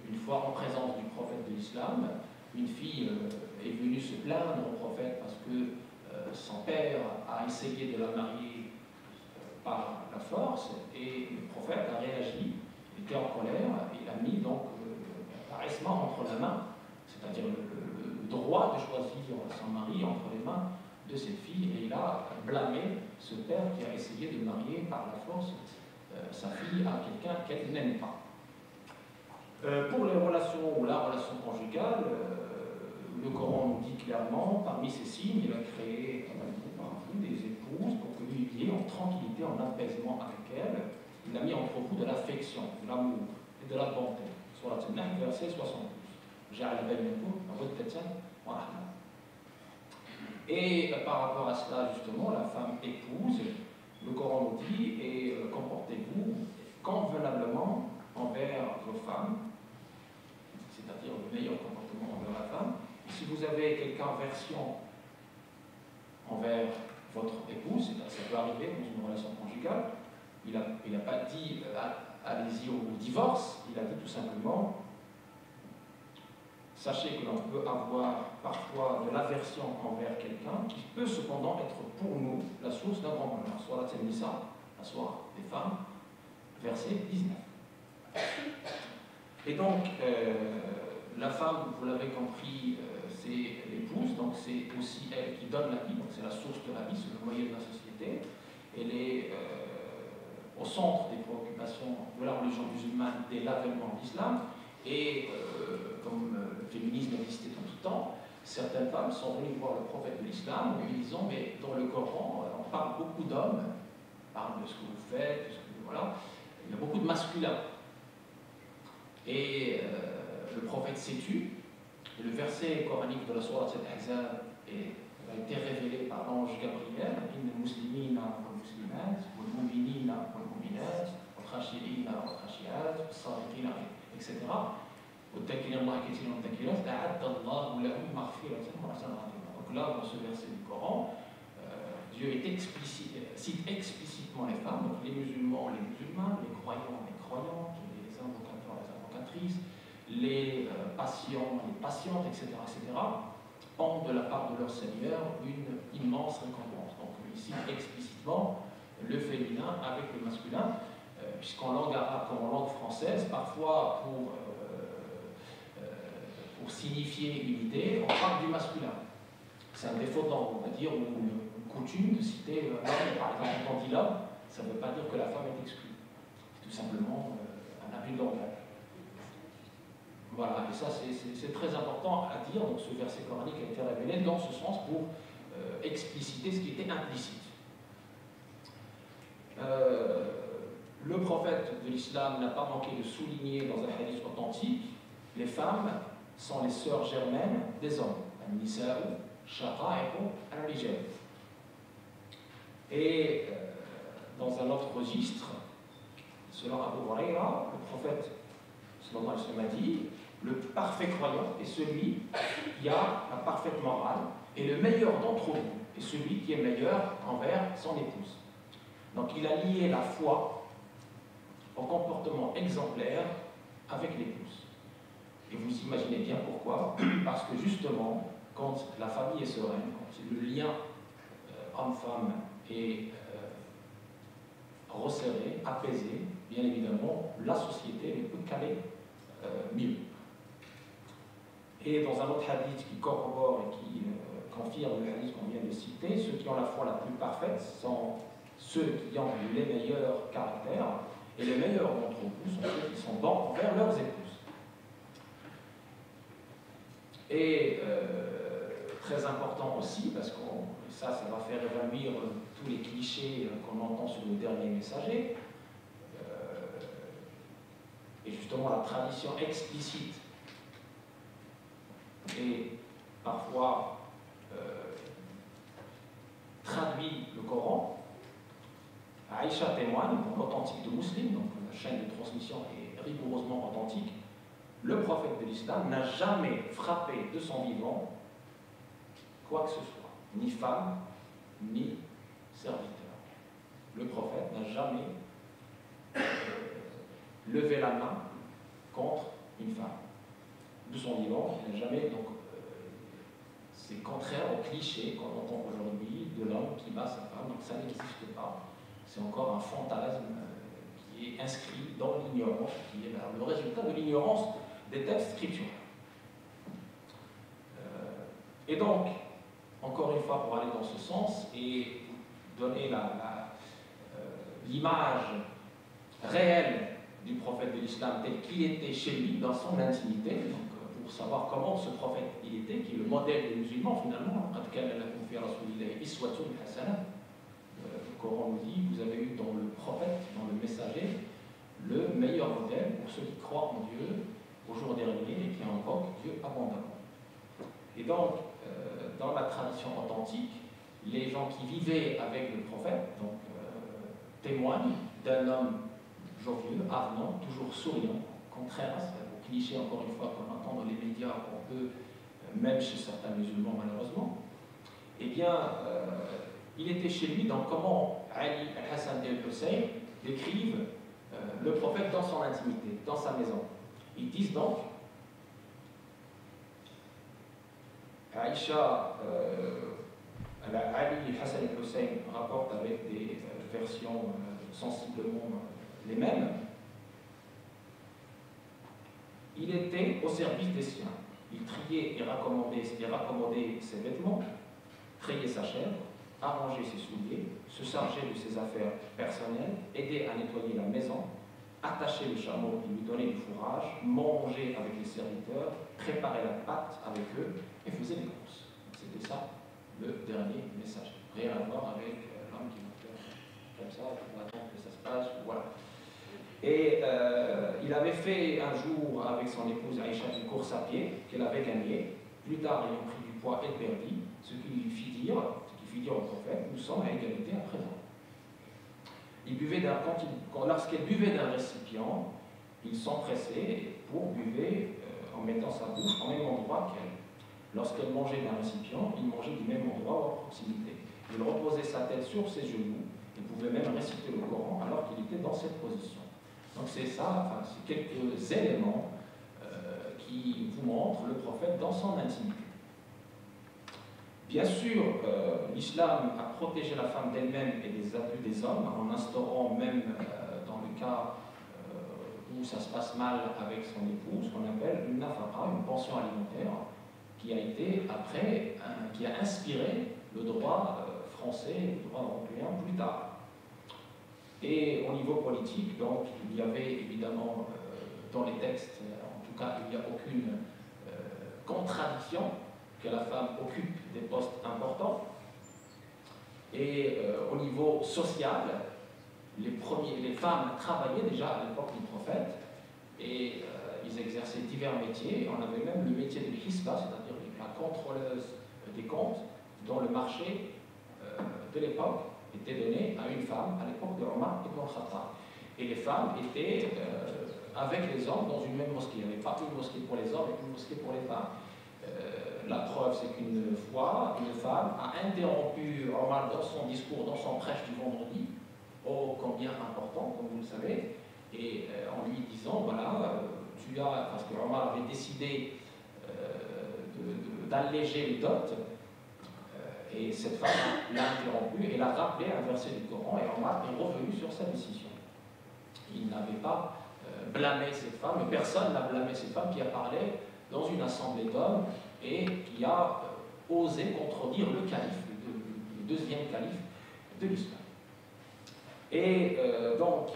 une fois en présence du prophète de l'islam, une fille est venue se plaindre au prophète parce que son père a essayé de la marier par la force, et le prophète a réagi, il était en colère, il a mis donc de cette fille et il a blâmé ce père qui a essayé de marier par la force sa fille à quelqu'un qu'elle n'aime pas. Pour les relations ou la relation conjugale, le Coran nous dit clairement, parmi ces signes, il a créé des épouses pour que vous viviez en tranquillité, en apaisement avec elles. Il a mis entre vous de l'affection, de l'amour et de la bonté. Surat An-Nahl, verset 72. Et par rapport à cela, justement, la femme épouse, le Coran nous dit, et comportez-vous convenablement envers vos femmes, c'est-à-dire le meilleur comportement envers la femme. Et si vous avez quelque aversion envers votre épouse, ça peut arriver dans une relation conjugale, il n'a pas dit allez-y au divorce, il a dit tout simplement sachez que l'on peut avoir parfois de l'aversion envers quelqu'un qui peut cependant être pour nous la source d'un grand bonheur. Surat An-Nisa, la sourate des femmes, verset 19. Et donc, la femme, vous l'avez compris, c'est l'épouse, donc c'est aussi elle qui donne la vie, donc c'est la source de la vie, c'est le moyen de la société. Elle est au centre des préoccupations de la religion musulmane dès l'avènement de l'islam. Et comme le féminisme existait tout le temps, certaines femmes sont venues voir le prophète de l'islam en lui disant mais dans le Coran, on parle beaucoup d'hommes, on parle de ce que vous faites, de ce que, voilà, il y a beaucoup de masculins. Et le prophète s'est tu, et le verset coranique de la sourate Al-Ahzab a été révélé par l'ange Gabriel, Inna muslimina wal muslimat, wal mu'minina wal mu'minat, wal khashi'ina wal khashi'at, wal sadiqina, etc. Donc là, dans ce verset du Coran, Dieu cite explicitement les femmes, donc les musulmans, les musulmanes, les croyants, les croyantes, les invocateurs, les invocatrices, les patients, les patientes, etc., ont de la part de leur Seigneur une immense récompense. Donc ici, explicitement, le féminin avec le masculin, puisqu'en langue arabe comme en langue française, parfois pour signifier une idée, on parle du masculin. C'est un défaut d'ordre, on va dire, ou une coutume de citer l'homme. Par exemple, quand on dit l'homme, ça ne veut pas dire que la femme est exclue. C'est tout simplement un abus de langage. Voilà, et ça c'est très important à dire. Donc ce verset coranique a été révélé dans ce sens pour expliciter ce qui était implicite. Le prophète de l'islam n'a pas manqué de souligner dans un hadith authentique les femmes sont les sœurs germaines des hommes. An-nisa'u shaqa'iqu ar-rijal. Et dans un autre registre, selon Abu Huraira, le prophète sallallahu alayhi wa sallam a dit le parfait croyant est celui qui a la parfaite morale, et le meilleur d'entre vous est celui qui est meilleur envers son épouse. Donc il a lié la foi au comportement exemplaire avec l'épouse. Et vous imaginez bien pourquoi, parce que justement, quand la famille est sereine, quand le lien homme-femme est resserré, apaisé, bien évidemment, la société ne peut qu'aller mieux. Et dans un autre hadith qui corrobore et qui confirme le hadith qu'on vient de citer, ceux qui ont la foi la plus parfaite sont ceux qui ont les meilleurs caractères, et les meilleurs d'entre vous sont ceux qui sont bons envers leurs épouses. Et très important aussi, parce que ça va faire évanouir tous les clichés qu'on entend sur le dernier messager, et justement la tradition explicite et parfois traduit le Coran. Aïcha témoigne, pour l'authentique de Muslim, donc la chaîne de transmission est rigoureusement authentique. Le prophète de l'islam n'a jamais frappé de son vivant quoi que ce soit, ni femme, ni serviteur. Le prophète n'a jamais levé la main contre une femme. De son vivant, il n'a jamais, donc c'est contraire au cliché qu'on entend aujourd'hui de l'homme qui bat sa femme, donc ça n'existe pas. C'est encore un fantasme qui est inscrit dans l'ignorance, qui est le résultat de l'ignorance des textes scripturaux. Et donc, encore une fois, pour aller dans ce sens et donner l'image réelle du prophète de l'islam tel qu'il était chez lui, dans son intimité, donc, pour savoir comment ce prophète il était, qui est le modèle des musulmans finalement. Le Coran nous dit, vous avez eu dans le prophète, dans le messager, le meilleur modèle pour ceux qui croient en Dieu au jour dernier et qui invoquent Dieu abondamment. Et donc, dans la tradition authentique, les gens qui vivaient avec le prophète donc, témoignent d'un homme jovieux, avenant, toujours souriant, contraire au cliché, encore une fois, qu'on entend dans les médias, qu'on peut, même chez certains musulmans malheureusement. Eh bien, il était chez lui, donc comment Ali, Al-Hassan et Al-Hussein décrivent le prophète dans son intimité, dans sa maison. Ils disent donc, Aïcha, Ali, Hassan et Hussein rapportent avec des versions sensiblement les mêmes. Il était au service des siens. Il triait et raccommodait ses vêtements, trayait sa chèvre, arrangeait ses souliers, se chargeait de ses affaires personnelles, aidait à nettoyer la maison, attachait le chameau et lui donnait du fourrage, mangeait avec les serviteurs, préparait la pâte avec eux et faisait les courses. C'était ça le dernier message. Rien à voir avec l'homme qui va faire comme ça, on va attendre que ça se passe, voilà. Et il avait fait un jour avec son épouse Aïcha une course à pied qu'elle avait gagnée. Plus tard, ayant pris du poids, elle perdit, ce qui lui fit dire au prophète, nous sommes à égalité à présent. Lorsqu'elle buvait d'un récipient, il s'empressait pour buver en mettant sa bouche au même endroit qu'elle. Lorsqu'elle mangeait d'un récipient, il mangeait du même endroit ou à proximité. Il reposait sa tête sur ses genoux et pouvait même réciter le Coran alors qu'il était dans cette position. Donc c'est ça, enfin, c'est quelques éléments qui vous montrent le prophète dans son intimité. Bien sûr, l'islam a protégé la femme d'elle-même et des abus des hommes en instaurant même dans le cas où ça se passe mal avec son épouse, ce qu'on appelle une nafaqa, une pension alimentaire, qui a été après, qui a inspiré le droit français, le droit européen plus tard. Et au niveau politique, donc, il y avait évidemment dans les textes, en tout cas, il n'y a aucune contradiction que la femme occupe des postes importants. Et au niveau social, les femmes travaillaient déjà à l'époque du prophète et ils exerçaient divers métiers. On avait même le métier de hisba, c'est-à-dire la contrôleuse des comptes, dont le marché de l'époque était donné à une femme à l'époque de Omar ibn Khattab. Et les femmes étaient avec les hommes dans une même mosquée. Il n'y avait pas une mosquée pour les hommes et une mosquée pour les femmes. La preuve, c'est qu'une fois, une femme a interrompu Omar dans son discours, dans son prêche du vendredi, ô combien important, comme vous le savez, et en lui disant, voilà, parce que Omar avait décidé d'alléger les dots, et cette femme l'a interrompu et l'a rappelé un verset du Coran, et Omar est revenu sur sa décision. Il n'avait pas blâmé cette femme, mais personne n'a blâmé cette femme qui a parlé dans une assemblée d'hommes et qui a osé contredire le calife, le deuxième calife de l'islam. Et donc,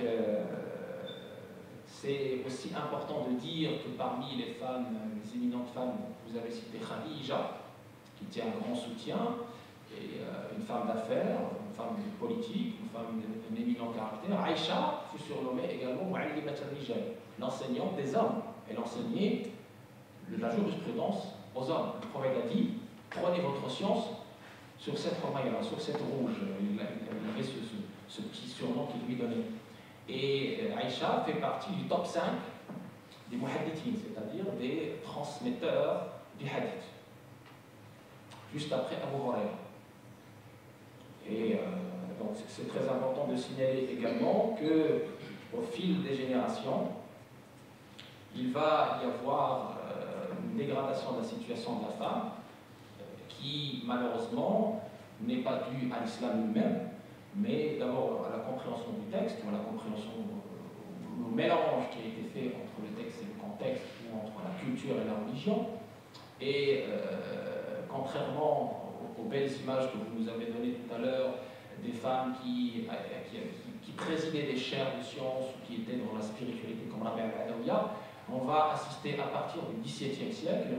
c'est aussi important de dire que parmi les femmes, les éminentes femmes, vous avez cité Khadija, qui tient un grand soutien, et une femme d'affaires, une femme politique, une femme d'un éminent caractère. Aïcha fut surnommée également Mu'allimat al-Rijal, l'enseignante des hommes. Elle enseignait la jurisprudence aux hommes. Le prophète a dit, prenez votre science sur cette romaïra, sur cette rouge. Il avait ce petit surnom qu'il lui donnait. Et Aïcha fait partie du top 5 des muhaddithines, c'est-à-dire des transmetteurs du hadith. Juste après Abu Huraira. Et donc c'est très important de signaler également qu'au fil des générations, il va y avoir une dégradation de la situation de la femme qui malheureusement n'est pas due à l'islam lui-même, mais d'abord à la compréhension du texte, ou à la compréhension, au mélange qui a été fait entre le texte et le contexte, ou entre la culture et la religion. Et contrairement aux belles images que vous nous avez données tout à l'heure, des femmes qui présidaient des chaires de sciences ou qui étaient dans la spiritualité comme Rabia al-Adawiya, on va assister à partir du XVIIe siècle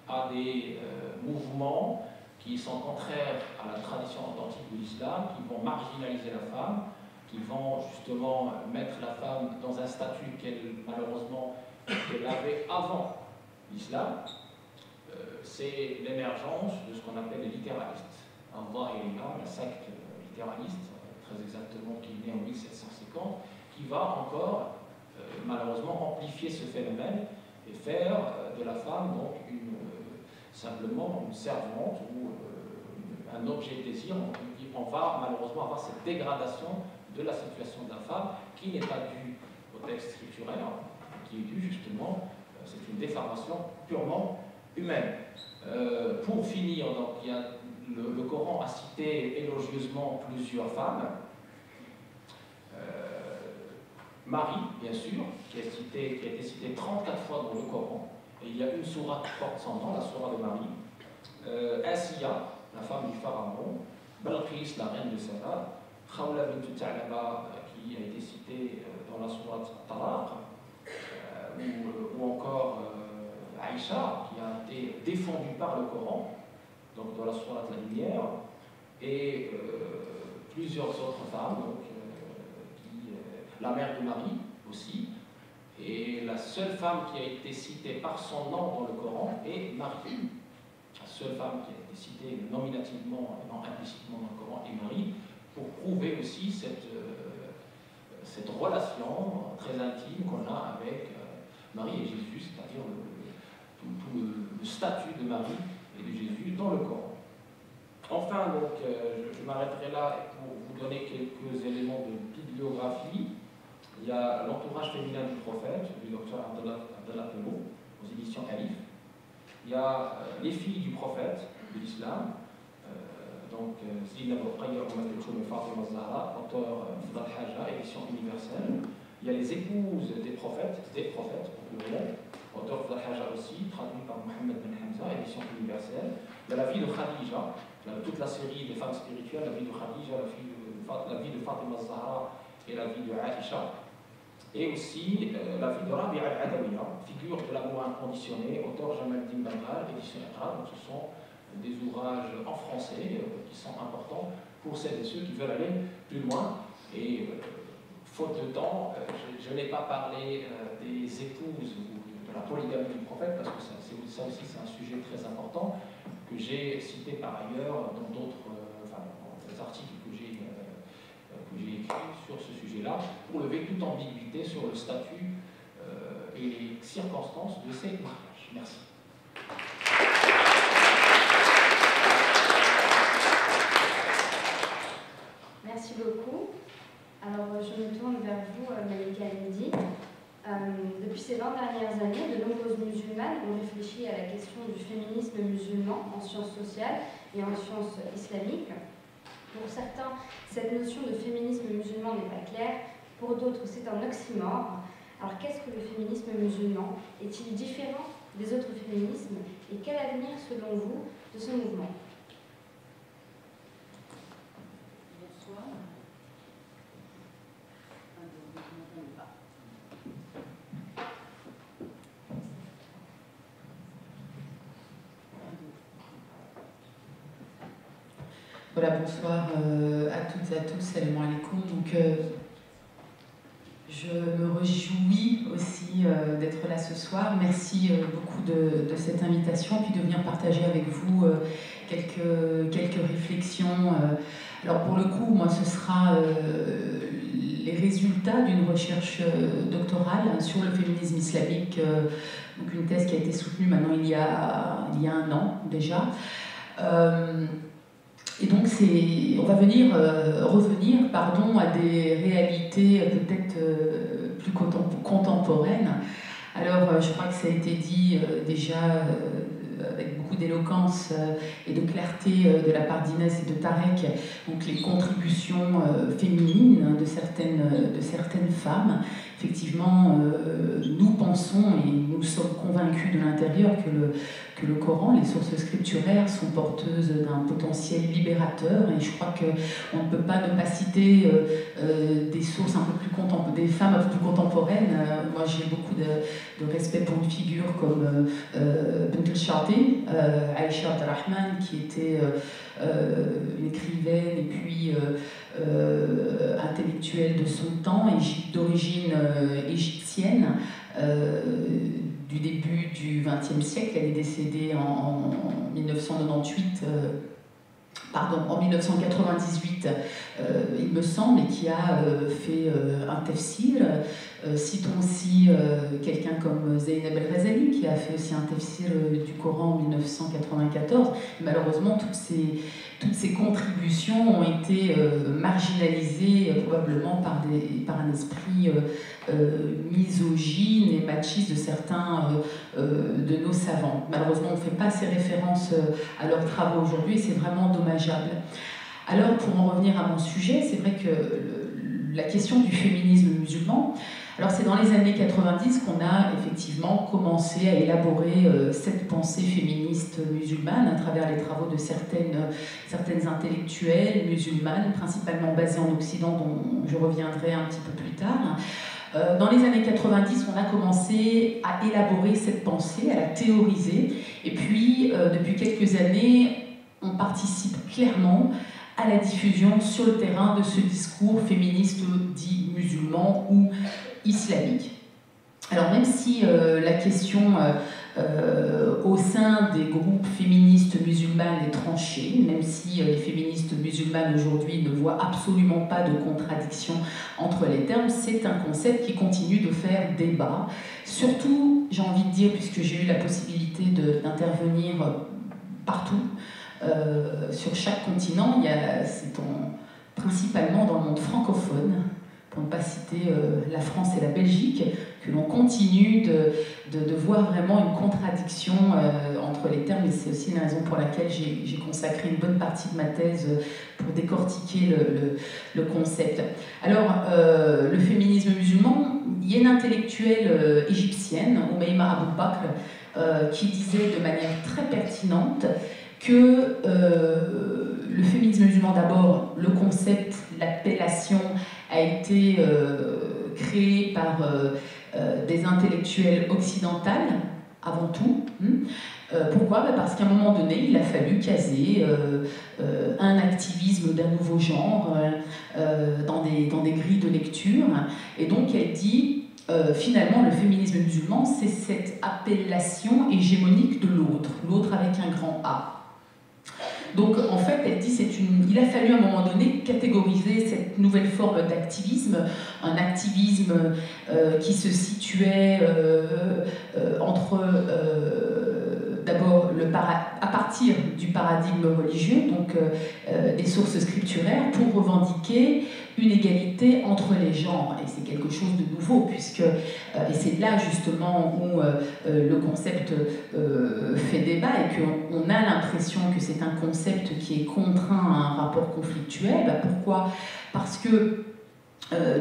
à des mouvements qui sont contraires à la tradition authentique de l'islam, qui vont marginaliser la femme, qui vont justement mettre la femme dans un statut malheureusement qu'elle avait avant l'islam. C'est l'émergence de ce qu'on appelle les littéralistes. Allah, la secte littéraliste, très exactement, qui est née en 1750, qui va encore malheureusement amplifier ce phénomène et faire de la femme donc simplement une servante ou un objet de désir. On va malheureusement avoir cette dégradation de la situation de la femme qui n'est pas due au texte scripturaire, qui est due justement, c'est une déformation purement humaine. Pour finir, donc, il y a le Coran a cité élogieusement plusieurs femmes. Marie, bien sûr, qui a été citée 34 fois dans le Coran. Et il y a une sourate qui porte son nom, la sourate de Marie. Asiya, la femme du pharaon. Balqis, la reine de Saba. Khawla bint Ta'laba, qui a été citée dans la sourate Taraq. Ou encore Aïcha, qui a été défendue par le Coran, donc dans la sourate La Lumière. Et plusieurs autres femmes, donc, la mère de Marie aussi, et la seule femme qui a été citée par son nom dans le Coran est Marie. La seule femme qui a été citée nominativement et non implicitement dans le Coran est Marie, pour prouver aussi cette relation très intime qu'on a avec Marie et Jésus, c'est-à-dire tout le statut de Marie et de Jésus dans le Coran. Enfin, donc, je m'arrêterai là pour vous donner quelques éléments de bibliographie. Il y a l'entourage féminin du prophète, du docteur Abdallah Pello, aux éditions Alif. Il y a les filles du prophète de l'islam, donc Zina Bouqayya, Fatima Zahra, auteur Fadal Haja, édition universelle. Il y a les épouses des prophètes au pluriel, auteur Fadal Haja aussi, traduit par Mohammed Ben Hamza, édition universelle. Il y a la vie de Khadija, toute la série des femmes spirituelles, la vie de Khadija, la vie de Fatima Zahra et la vie de Aïcha. Et aussi la vie de Rabia al-Adawiya, figure de l'amour inconditionné, auteur Jamal Din Baghal, édition Iqra. Donc ce sont des ouvrages en français qui sont importants pour celles et ceux qui veulent aller plus loin. Et faute de temps, je n'ai pas parlé des épouses ou de la polygamie du prophète, parce que ça aussi c'est un sujet très important que j'ai cité par ailleurs dans d'autres dans des articles que j'ai écrit sur ce sujet-là, pour lever toute ambiguïté sur le statut et les circonstances de ces mariages. Merci. Merci beaucoup. Alors, je me tourne vers vous, Malika Hamidi. Depuis ces 20 dernières années, de nombreuses musulmanes ont réfléchi à la question du féminisme musulman en sciences sociales et en sciences islamiques. Pour certains, cette notion de féminisme musulman n'est pas claire, pour d'autres, c'est un oxymore. Alors, qu'est-ce que le féminisme musulman? Est-il différent des autres féminismes? Et quel avenir, selon vous, de ce mouvement? Bonsoir. Voilà, bonsoir à toutes et à tous, salam alaikum. Donc, je me réjouis aussi d'être là ce soir. Merci beaucoup de cette invitation, puis de venir partager avec vous quelques réflexions. Alors, pour le coup, moi, ce sera les résultats d'une recherche doctorale sur le féminisme islamique, donc une thèse qui a été soutenue maintenant il y a 1 an déjà. Et donc, on va revenir à des réalités peut-être plus contemporaines. Alors, je crois que ça a été dit déjà avec beaucoup d'éloquence et de clarté de la part d'Inès et de Tarek, donc les contributions féminines de certaines femmes. Effectivement, nous pensons et nous sommes convaincue de l'intérieur que le Coran, les sources scripturaires, sont porteuses d'un potentiel libérateur. Et je crois qu'on ne peut pas ne pas citer des sources un peu plus des femmes un peu plus contemporaines. Moi, j'ai beaucoup de respect pour une figure comme Bint al-Sharti, Aïcha Abdelrahman, qui était une écrivaine et puis intellectuelle de son temps, d'origine égyptienne, du début du XXe siècle. Elle est décédée en 1998, en 1998, il me semble, et qui a fait un tafsir. Citons aussi quelqu'un comme Zeynep El Ghazali, qui a fait aussi un tafsir du Coran en 1994. Malheureusement, toutes ces contributions ont été marginalisées probablement par un esprit misogyne et machiste de certains de nos savants. Malheureusement, on ne fait pas ces références à leurs travaux aujourd'hui et c'est vraiment dommageable. Alors, pour en revenir à mon sujet, c'est vrai que la question du féminisme musulman, alors c'est dans les années 90 qu'on a effectivement commencé à élaborer cette pensée féministe musulmane à travers les travaux de certaines intellectuelles musulmanes, principalement basées en Occident, dont je reviendrai un petit peu plus tard. Dans les années 90, on a commencé à élaborer cette pensée, à la théoriser, et puis depuis quelques années, on participe clairement à la diffusion sur le terrain de ce discours féministe dit musulman ou islamique. Alors même si la question au sein des groupes féministes musulmanes est tranchée, même si les féministes musulmanes aujourd'hui ne voient absolument pas de contradiction entre les termes, c'est un concept qui continue de faire débat. Surtout, j'ai envie de dire, puisque j'ai eu la possibilité d'intervenir partout, sur chaque continent, principalement dans le monde francophone, pour ne pas citer la France et la Belgique, que l'on continue de voir vraiment une contradiction entre les termes, et c'est aussi une raison pour laquelle j'ai consacré une bonne partie de ma thèse pour décortiquer le concept. Alors, le féminisme musulman, il y a une intellectuelle égyptienne, Oumaima Abou Bakr, qui disait de manière très pertinente que le féminisme musulman, d'abord, le concept, l'appellation a été créé par des intellectuels occidentales, avant tout. Pourquoi ? Parce qu'à un moment donné, il a fallu caser un activisme d'un nouveau genre dans des grilles de lecture. Et donc, elle dit, finalement, le féminisme musulman, c'est cette appellation hégémonique de l'autre, l'autre avec un grand A. Donc, en fait, elle dit il a fallu à un moment donné catégoriser cette nouvelle forme d'activisme, un activisme qui se situait entre, d'abord, à partir du paradigme religieux, donc des sources scripturaires, pour revendiquer une égalité entre les genres. Et c'est quelque chose de nouveau, puisque, et c'est là justement où le concept fait débat, et qu'on a l'impression que c'est un concept qui est contraint à un rapport conflictuel. Pourquoi ? Parce que,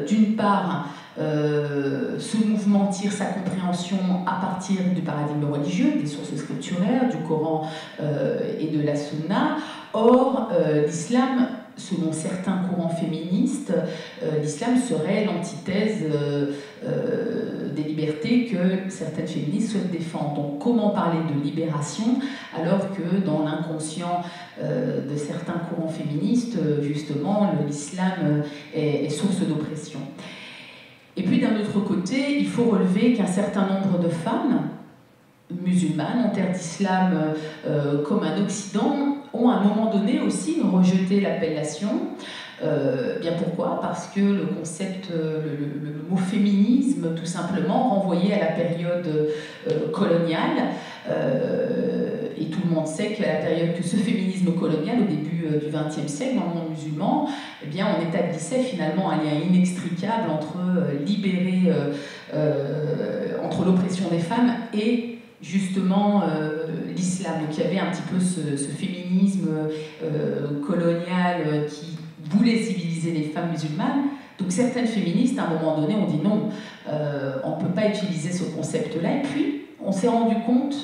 d'une part, ce mouvement tire sa compréhension à partir du paradigme religieux, des sources scripturaires, du Coran et de la Sunna. Or, l'islam, selon certains courants féministes, l'islam serait l'antithèse des libertés que certaines féministes souhaitent défendre. Donc comment parler de libération alors que dans l'inconscient de certains courants féministes, justement, l'islam est source d'oppression. Et puis d'un autre côté, il faut relever qu'un certain nombre de femmes musulmanes, en terre d'islam comme un Occident, ont à un moment donné aussi rejeté l'appellation. Bien pourquoi ? Parce que le concept, le mot féminisme, tout simplement, renvoyait à la période coloniale. Et tout le monde sait qu'à la période que ce féminisme colonial, au début du XXe siècle, dans le monde musulman, eh bien, on établissait finalement un lien inextricable entre entre l'oppression des femmes et justement l'islam. Donc il y avait un petit peu ce féminisme colonial qui voulait civiliser les femmes musulmanes. Donc certaines féministes, à un moment donné, ont dit non, on ne peut pas utiliser ce concept-là. Et puis, on s'est rendu compte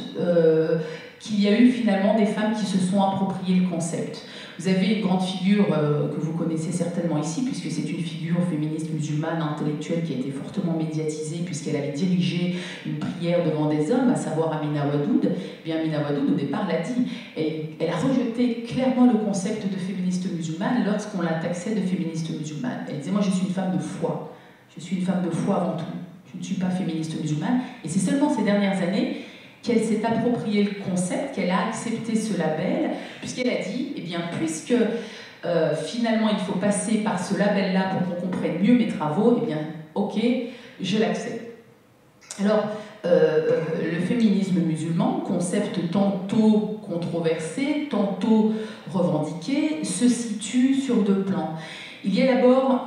qu'il y a eu finalement des femmes qui se sont appropriées le concept. Vous avez une grande figure que vous connaissez certainement ici, puisque c'est une figure féministe musulmane intellectuelle qui a été fortement médiatisée, puisqu'elle avait dirigé une prière devant des hommes, à savoir Amina Wadoud. Bien, Amina Wadoud, au départ, l'a dit. Et elle a rejeté clairement le concept de féministe musulmane lorsqu'on la taxait de féministe musulmane. Elle disait, moi je suis une femme de foi. Je suis une femme de foi avant tout. Je ne suis pas féministe musulmane. Et c'est seulement ces dernières années qu'elle s'est approprié le concept, qu'elle a accepté ce label, puisqu'elle a dit, eh bien, puisque finalement il faut passer par ce label-là pour qu'on comprenne mieux mes travaux, eh bien, ok, je l'accepte. Alors, le féminisme musulman, concept tantôt controversé, tantôt revendiqué, se situe sur deux plans. Il y a d'abord,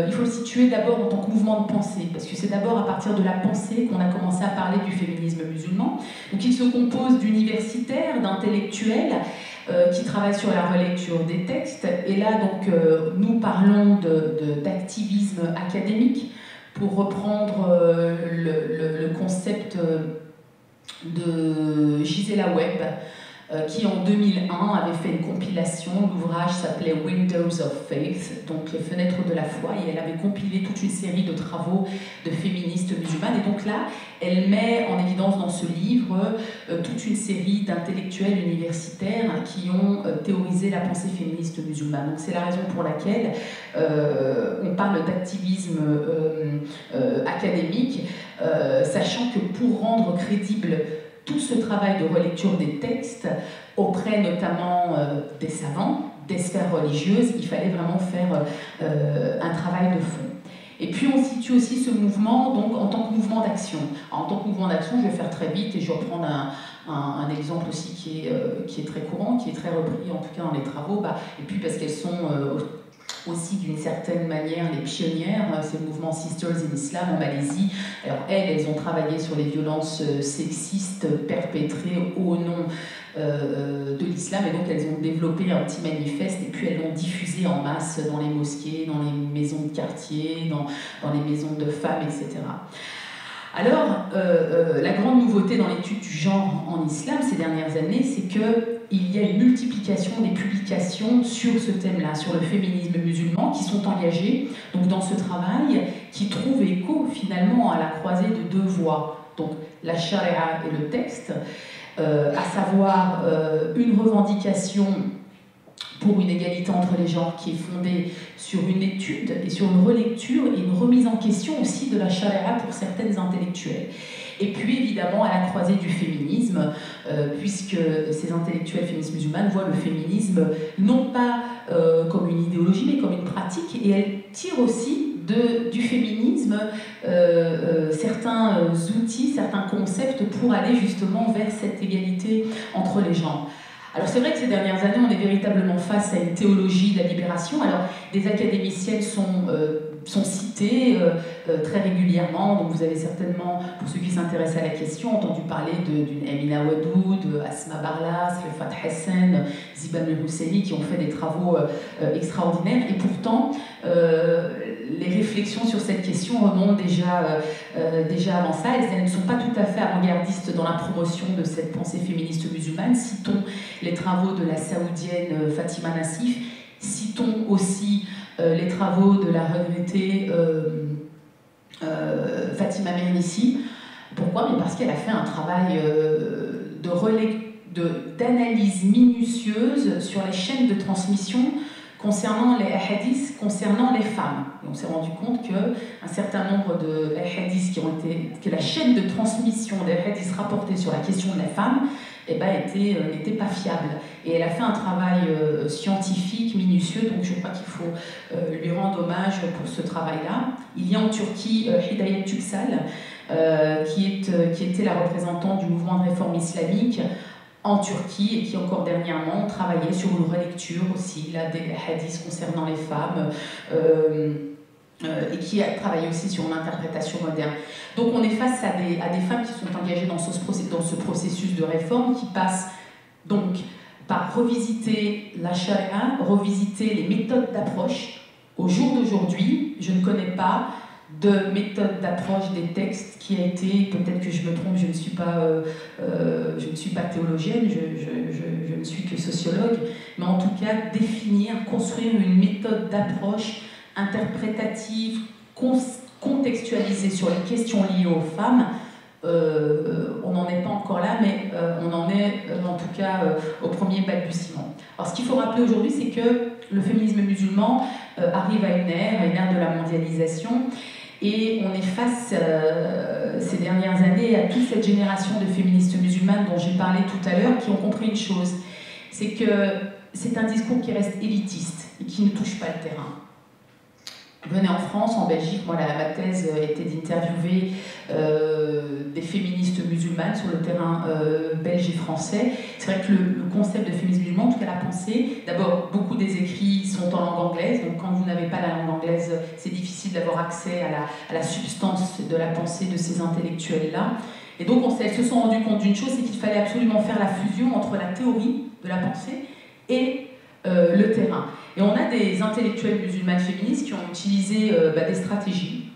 il faut le situer d'abord en tant que mouvement de pensée, parce que c'est d'abord à partir de la pensée qu'on a commencé à parler du féminisme musulman. Donc il se compose d'universitaires, d'intellectuels qui travaillent sur la relecture des textes. Et là, donc, nous parlons d'activisme académique, pour reprendre le concept de Gisela Webb, qui en 2001 avait fait une compilation. L'ouvrage s'appelait Windows of Faith, donc les fenêtres de la foi, et elle avait compilé toute une série de travaux de féministes musulmanes. Et donc là, elle met en évidence dans ce livre toute une série d'intellectuels universitaires qui ont théorisé la pensée féministe musulmane. Donc c'est la raison pour laquelle on parle d'activisme académique, sachant que pour rendre crédible tout ce travail de relecture des textes auprès notamment des savants, des sphères religieuses, il fallait vraiment faire un travail de fond. Et puis on situe aussi ce mouvement donc, en tant que mouvement d'action. En tant que mouvement d'action, je vais faire très vite et je vais reprendre un exemple aussi qui est très courant, qui est très repris en tout cas dans les travaux, et puis parce qu'elles sont aussi d'une certaine manière les pionnières, c'est le mouvement Sisters in Islam en Malaisie. Alors elles ont travaillé sur les violences sexistes perpétrées au nom de l'islam, et donc elles ont développé un petit manifeste et puis elles l'ont diffusé en masse dans les mosquées, dans les maisons de quartier, dans les maisons de femmes, etc. Alors, la grande nouveauté dans l'étude du genre en islam ces dernières années, c'est qu'il y a une multiplication des publications sur ce thème-là, sur le féminisme musulman, qui sont engagées donc, dans ce travail, qui trouve écho finalement à la croisée de deux voies, donc la charia et le texte, à savoir une revendication pour une égalité entre les genres qui est fondée sur une étude et sur une relecture et une remise en question aussi de la charia pour certaines intellectuelles. Et puis évidemment à la croisée du féminisme, puisque ces intellectuels féministes musulmanes voient le féminisme non pas comme une idéologie mais comme une pratique, et elles tirent aussi du féminisme certains outils, certains concepts pour aller justement vers cette égalité entre les genres. Alors c'est vrai que ces dernières années, on est véritablement face à une théologie de la libération. Alors des académiciennes sont citées très régulièrement, donc vous avez certainement, pour ceux qui s'intéressent à la question, entendu parler d'une Amina Wadoud, Asma Barlas, Rifat Hassan, Ziban El-Husseini, qui ont fait des travaux extraordinaires, et pourtant les réflexions sur cette question remontent déjà avant ça. Elles ne sont pas tout à fait avant-gardistes dans la promotion de cette pensée féministe musulmane. Citons les travaux de la saoudienne Fatima Nassif, citons aussi les travaux de la regrettée Fatima Mernissi. Pourquoi? Mais parce qu'elle a fait un travail d'analyse minutieuse sur les chaînes de transmission concernant les hadiths, concernant les femmes. Et on s'est rendu compte qu'un certain nombre de hadiths que la chaîne de transmission des hadiths rapportés sur la question de la femme n'était pas fiable. Et elle a fait un travail scientifique, minutieux, donc je crois qu'il faut lui rendre hommage pour ce travail-là. Il y a en Turquie Hidayet Yüksel, qui était la représentante du mouvement de réforme islamique en Turquie, et qui encore dernièrement travaillait sur une relecture aussi là, des hadiths concernant les femmes, et qui a travaillé aussi sur une interprétation moderne. Donc on est face à des femmes qui sont engagées dans ce processus de réforme, qui passe donc par revisiter la charia, revisiter les méthodes d'approche. Au jour d'aujourd'hui, je ne connais pas de méthode d'approche des textes qui a été, peut-être que je me trompe, je ne suis pas théologienne, je ne suis que sociologue, mais en tout cas définir, construire une méthode d'approche interprétative, contextualisée sur les questions liées aux femmes. On n'en est pas encore là, mais on en est en tout cas au premier balbutiement. Alors ce qu'il faut rappeler aujourd'hui, c'est que le féminisme musulman arrive à une ère de la mondialisation, et on est face ces dernières années à toute cette génération de féministes musulmanes dont j'ai parlé tout à l'heure, qui ont compris une chose, c'est que c'est un discours qui reste élitiste et qui ne touche pas le terrain. Venez en France, en Belgique, moi ma thèse était d'interviewer des féministes musulmanes sur le terrain belge et français. C'est vrai que le concept de féminisme musulman, en tout cas la pensée, d'abord beaucoup des écrits sont en langue anglaise, donc quand vous n'avez pas la langue anglaise, c'est difficile d'avoir accès à la substance de la pensée de ces intellectuels-là. Et donc elles se sont rendues compte d'une chose, c'est qu'il fallait absolument faire la fusion entre la théorie de la pensée et le terrain. Et on a des intellectuelles musulmanes féministes qui ont utilisé des stratégies.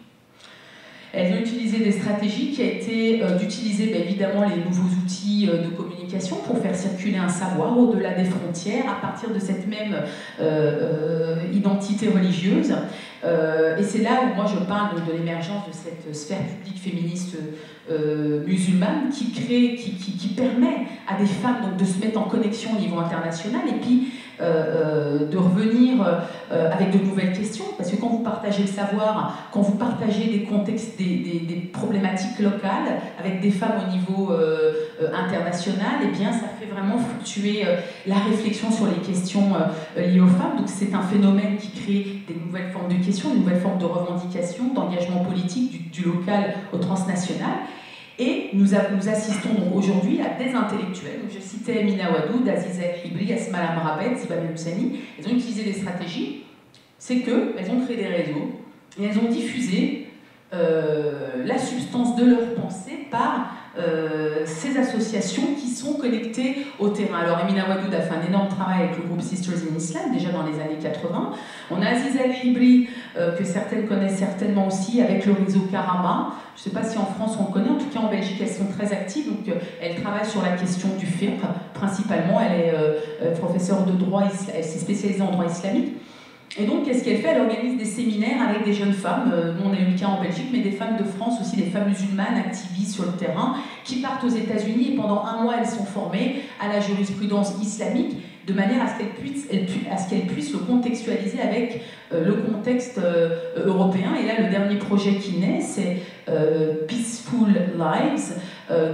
Elles ont utilisé des stratégies qui a été d'utiliser évidemment les nouveaux outils de communication pour faire circuler un savoir au-delà des frontières à partir de cette même identité religieuse. Et c'est là où moi je parle de l'émergence de cette sphère publique féministe musulmane qui permet à des femmes donc, de se mettre en connexion au niveau international et puis de revenir avec de nouvelles questions, parce que quand vous partagez le savoir, quand vous partagez des contextes, des problématiques locales avec des femmes au niveau international, eh bien ça fait vraiment fluctuer la réflexion sur les questions liées aux femmes. Donc c'est un phénomène qui crée des nouvelles formes de questions, des nouvelles formes de revendications, d'engagement politique du local au transnational. Et nous assistons donc aujourd'hui à des intellectuels. Donc je citais Emina Wadoud, Aziza Hibli, Asma Lamrabet, Ziba Moussani. Elles ont utilisé des stratégies. C'est qu'elles ont créé des réseaux et elles ont diffusé la substance de leur pensée par ces associations qui sont connectées au terrain. Alors Emina Wadoud a fait un énorme travail avec le groupe Sisters in Islam, déjà dans les années 80. On a Aziza Hibli, que certaines connaissent certainement aussi, avec le réseau Karama. Je ne sais pas si en France on le connaît, en tout cas en Belgique elles sont très actives, donc elles travaillent sur la question du fiqh principalement. Elle est professeure de droit, elle s'est spécialisée en droit islamique. Et donc qu'est-ce qu'elle fait? Elle organise des séminaires avec des jeunes femmes, nous on a eu le cas en Belgique, mais des femmes de France aussi, des femmes musulmanes activistes sur le terrain, qui partent aux États-Unis et pendant un mois elles sont formées à la jurisprudence islamique, de manière à ce qu'elles puissent le contextualiser avec le contexte européen. Et là, le dernier projet qui naît, c'est Peaceful Lives,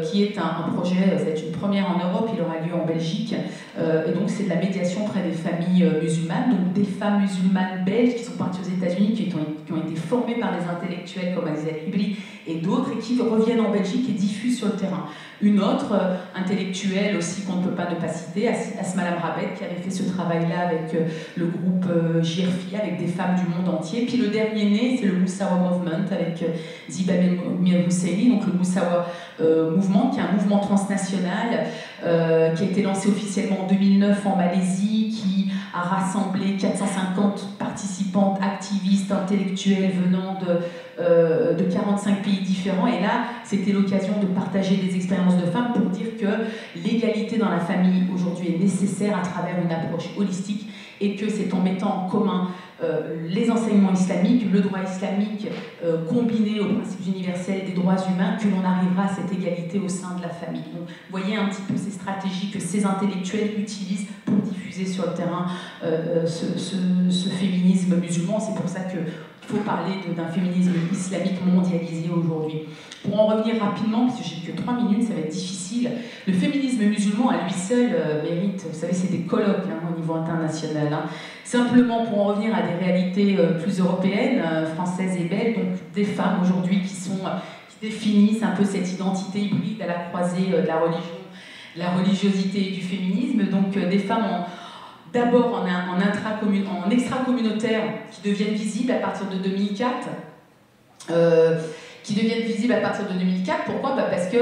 qui est un projet, c'est une première en Europe, il aura lieu en Belgique, et donc c'est de la médiation près des familles musulmanes, donc des femmes musulmanes belges qui sont parties aux États-Unis, qui ont été formées par des intellectuels comme Aziza Hibli et d'autres, et qui reviennent en Belgique et diffusent sur le terrain. Une autre intellectuelle aussi qu'on ne peut pas ne pas citer, Asma Lamrabet, qui avait fait ce travail-là avec le groupe JRFI, avec des femmes du monde entier. Puis le dernier né, c'est le Moussawa Movement, avec Ziba Moussani, donc le Moussawa Mouvement, qui est un mouvement transnational qui a été lancé officiellement en 2009 en Malaisie, qui a rassemblé 450 participantes, activistes, intellectuels venant de 45 pays différents. Et là, c'était l'occasion de partager des expériences de femmes pour dire que l'égalité dans la famille aujourd'hui est nécessaire à travers une approche holistique, et que c'est en mettant en commun les enseignements islamiques, le droit islamique combiné aux principes universels des droits humains, que l'on arrivera à cette égalité au sein de la famille. Donc, vous voyez un petit peu ces stratégies que ces intellectuels utilisent pour diffuser sur le terrain ce féminisme musulman. C'est pour ça qu'il faut parler d'un féminisme islamique mondialisé aujourd'hui. Pour en revenir rapidement, parce que j'ai que 3 minutes, ça va être difficile, le féminisme musulman à lui seul mérite, vous savez, c'est des colloques au niveau international. Simplement pour en revenir à des réalités plus européennes, françaises et belges, donc des femmes aujourd'hui qui définissent un peu cette identité hybride à la croisée de la religion, de la religiosité et du féminisme, donc des femmes d'abord en extra-communautaire qui deviennent visibles à partir de 2004. Pourquoi? Parce que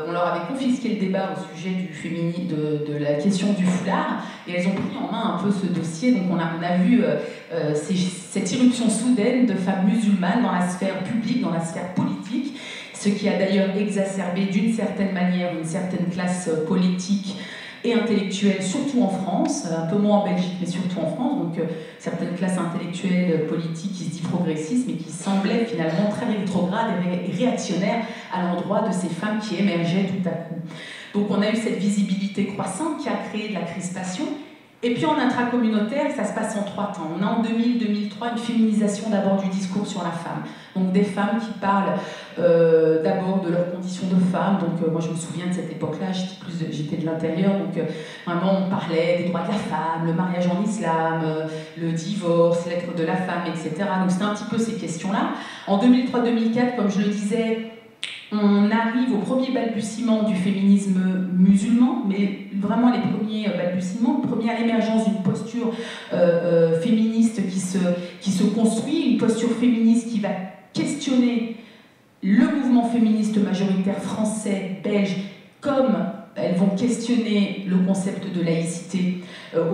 on leur avait confisqué le débat au sujet du féminisme, de la question du foulard, et elles ont pris en main un peu ce dossier. Donc on a vu c'est cette irruption soudaine de femmes musulmanes dans la sphère publique, dans la sphère politique, ce qui a d'ailleurs exacerbé d'une certaine manière une certaine classe politique et intellectuelle, surtout en France, un peu moins en Belgique, mais surtout en France, donc certaines classes intellectuelles, politiques qui se disent progressistes, mais qui semblaient finalement très rétrogrades et réactionnaires à l'endroit de ces femmes qui émergeaient tout à coup. Donc on a eu cette visibilité croissante qui a créé de la crispation. Et puis en intracommunautaire, ça se passe en 3 temps. On a en 2000-2003 une féminisation d'abord du discours sur la femme. Donc des femmes qui parlent d'abord de leurs conditions de femmes. Donc moi je me souviens de cette époque-là, j'étais de l'intérieur, donc vraiment on parlait des droits de la femme, le mariage en islam, le divorce, l'être de la femme, etc. Donc c'était un petit peu ces questions-là. En 2003-2004, comme je le disais, on arrive au premier balbutiement du féminisme musulman, mais vraiment les premiers balbutiements, première l'émergence d'une posture féministe qui se construit, une posture féministe qui va questionner le mouvement féministe majoritaire français, belge, comme elles vont questionner le concept de laïcité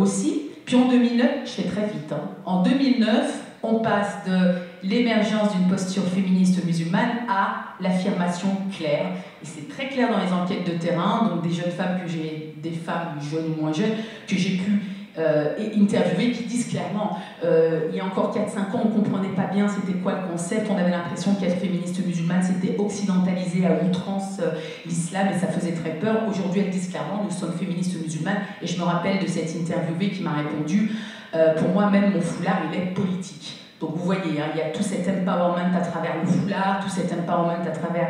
aussi. Puis en 2009, je fais très vite, en 2009, on passe de l'émergence d'une posture féministe musulmane à l'affirmation claire. Et c'est très clair dans les enquêtes de terrain, donc des jeunes femmes des femmes jeunes ou moins jeunes, que j'ai pu interviewer, qui disent clairement, il y a encore 4-5 ans, on ne comprenait pas bien c'était quoi le concept, on avait l'impression qu'être féministe musulmane, c'était occidentaliser à outrance l'islam, et ça faisait très peur. Aujourd'hui, elles disent clairement, nous sommes féministes musulmanes, et je me rappelle de cette interviewée qui m'a répondu, pour moi, même mon foulard, il est politique. Donc vous voyez, il y a tout cet empowerment à travers le foulard, tout cet empowerment à travers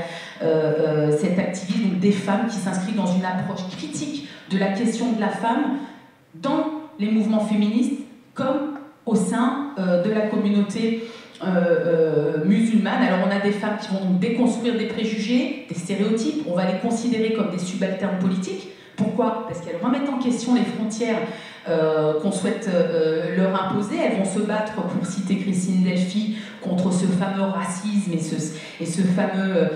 cet activisme, donc des femmes qui s'inscrivent dans une approche critique de la question de la femme dans les mouvements féministes comme au sein de la communauté musulmane. Alors on a des femmes qui vont donc déconstruire des préjugés, des stéréotypes, on va les considérer comme des subalternes politiques. Pourquoi? Parce qu'elles remettent en question les frontières qu'on souhaite leur imposer. Elles vont se battre, pour citer Christine Delphi, contre ce fameux racisme et ce fameux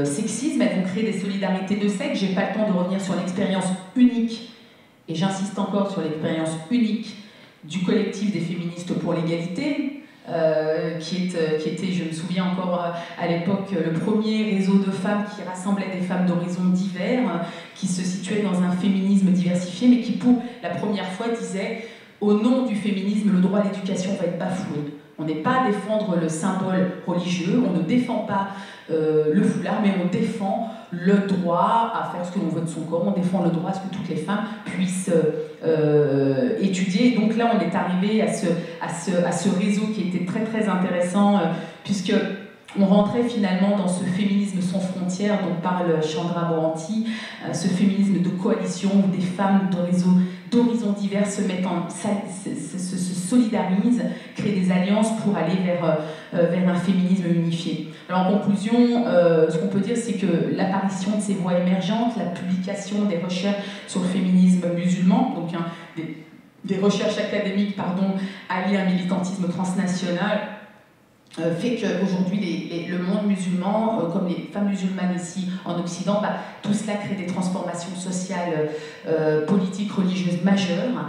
sexisme. Elles vont créer des solidarités de sexe. J'ai pas le temps de revenir sur l'expérience unique, et j'insiste encore sur l'expérience unique du collectif des féministes pour l'égalité, qui était, je me souviens encore à l'époque, le premier réseau de femmes qui rassemblait des femmes d'horizons divers, qui se situaient dans un féminisme diversifié, mais qui pour la première fois disait au nom du féminisme, le droit à l'éducation va être bafoué. On n'est pas à défendre le symbole religieux, on ne défend pas le foulard, mais on défend le droit à faire ce que l'on veut de son corps, on défend le droit à ce que toutes les femmes puissent étudier. Et donc là, on est arrivé à ce réseau qui était très très intéressant, puisque on rentrait finalement dans ce féminisme sans frontières dont parle Chandra Mohanty, ce féminisme de coalition où des femmes d'horizons divers se solidarisent, créent des alliances pour aller vers un féminisme unifié. Alors en conclusion, ce qu'on peut dire, c'est que l'apparition de ces voix émergentes, la publication des recherches sur le féminisme musulman, donc des recherches académiques, alliées à un militantisme transnational, fait qu'aujourd'hui le monde musulman, comme les femmes musulmanes ici en Occident, tout cela crée des transformations sociales, politiques, religieuses majeures.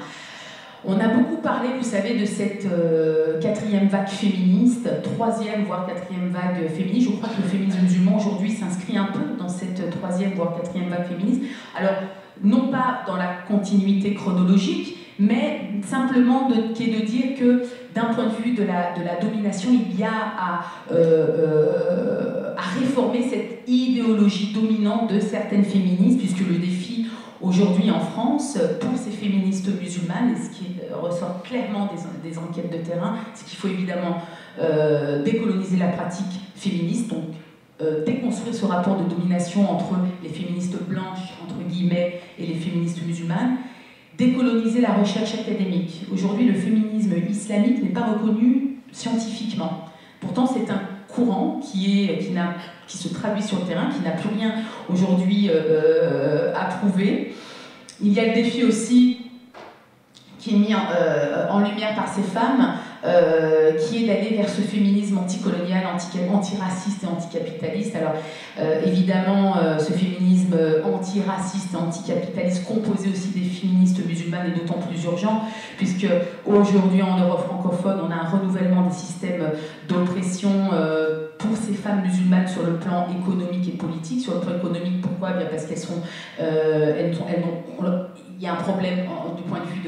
On a beaucoup parlé, vous savez, de cette 4e vague féministe, 3e voire 4e vague féministe. Je crois que le féminisme musulman aujourd'hui s'inscrit un peu dans cette 3e voire 4e vague féministe. Alors, non pas dans la continuité chronologique, mais simplement qui est de dire que d'un point de vue de la domination, il y a à réformer cette idéologie dominante de certaines féministes, puisque le défi aujourd'hui en France, pour ces féministes musulmanes, et ce qui ressort clairement des enquêtes de terrain, c'est qu'il faut évidemment décoloniser la pratique féministe, donc déconstruire ce rapport de domination entre les féministes blanches, entre guillemets, et les féministes musulmanes, décoloniser la recherche académique. Aujourd'hui, le féminisme islamique n'est pas reconnu scientifiquement. Pourtant, c'est un courant qui se traduit sur le terrain, qui n'a plus rien aujourd'hui à prouver. Il y a le défi aussi qui est mis en lumière par ces femmes qui est d'aller vers ce féminisme anticolonial, antiraciste et anticapitaliste. Alors évidemment, ce féminisme antiraciste et anticapitaliste composé aussi des féministes musulmanes est d'autant plus urgent, puisque aujourd'hui en Europe francophone, on a un renouvellement des systèmes d'oppression pour ces femmes musulmanes sur le plan économique et politique. Sur le plan économique, pourquoi? Bien parce qu'elles sont, il y a un problème du point de vue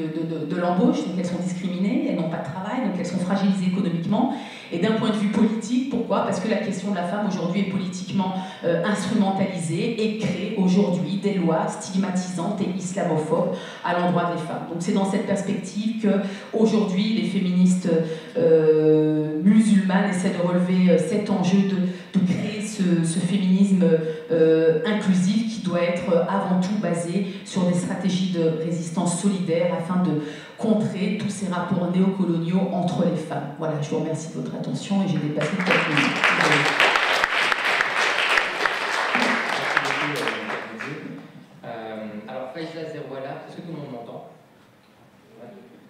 de l'embauche, donc elles sont discriminées, elles n'ont pas de travail, donc elles sont fragilisées économiquement. Et d'un point de vue politique, pourquoi? Parce que la question de la femme aujourd'hui est politiquement instrumentalisée et crée aujourd'hui des lois stigmatisantes et islamophobes à l'endroit des femmes. Donc c'est dans cette perspective que aujourd'hui les féministes musulmanes essaient de relever cet enjeu de créer ce féminisme inclusif qui doit être avant tout basé sur des stratégies de résistance solidaire afin de contrer tous ces rapports néocoloniaux entre les femmes. Voilà, je vous remercie de votre attention et j'ai dépassé de 4 minutes. Alors Faiza Zerouala, est-ce que tout le monde m'entend?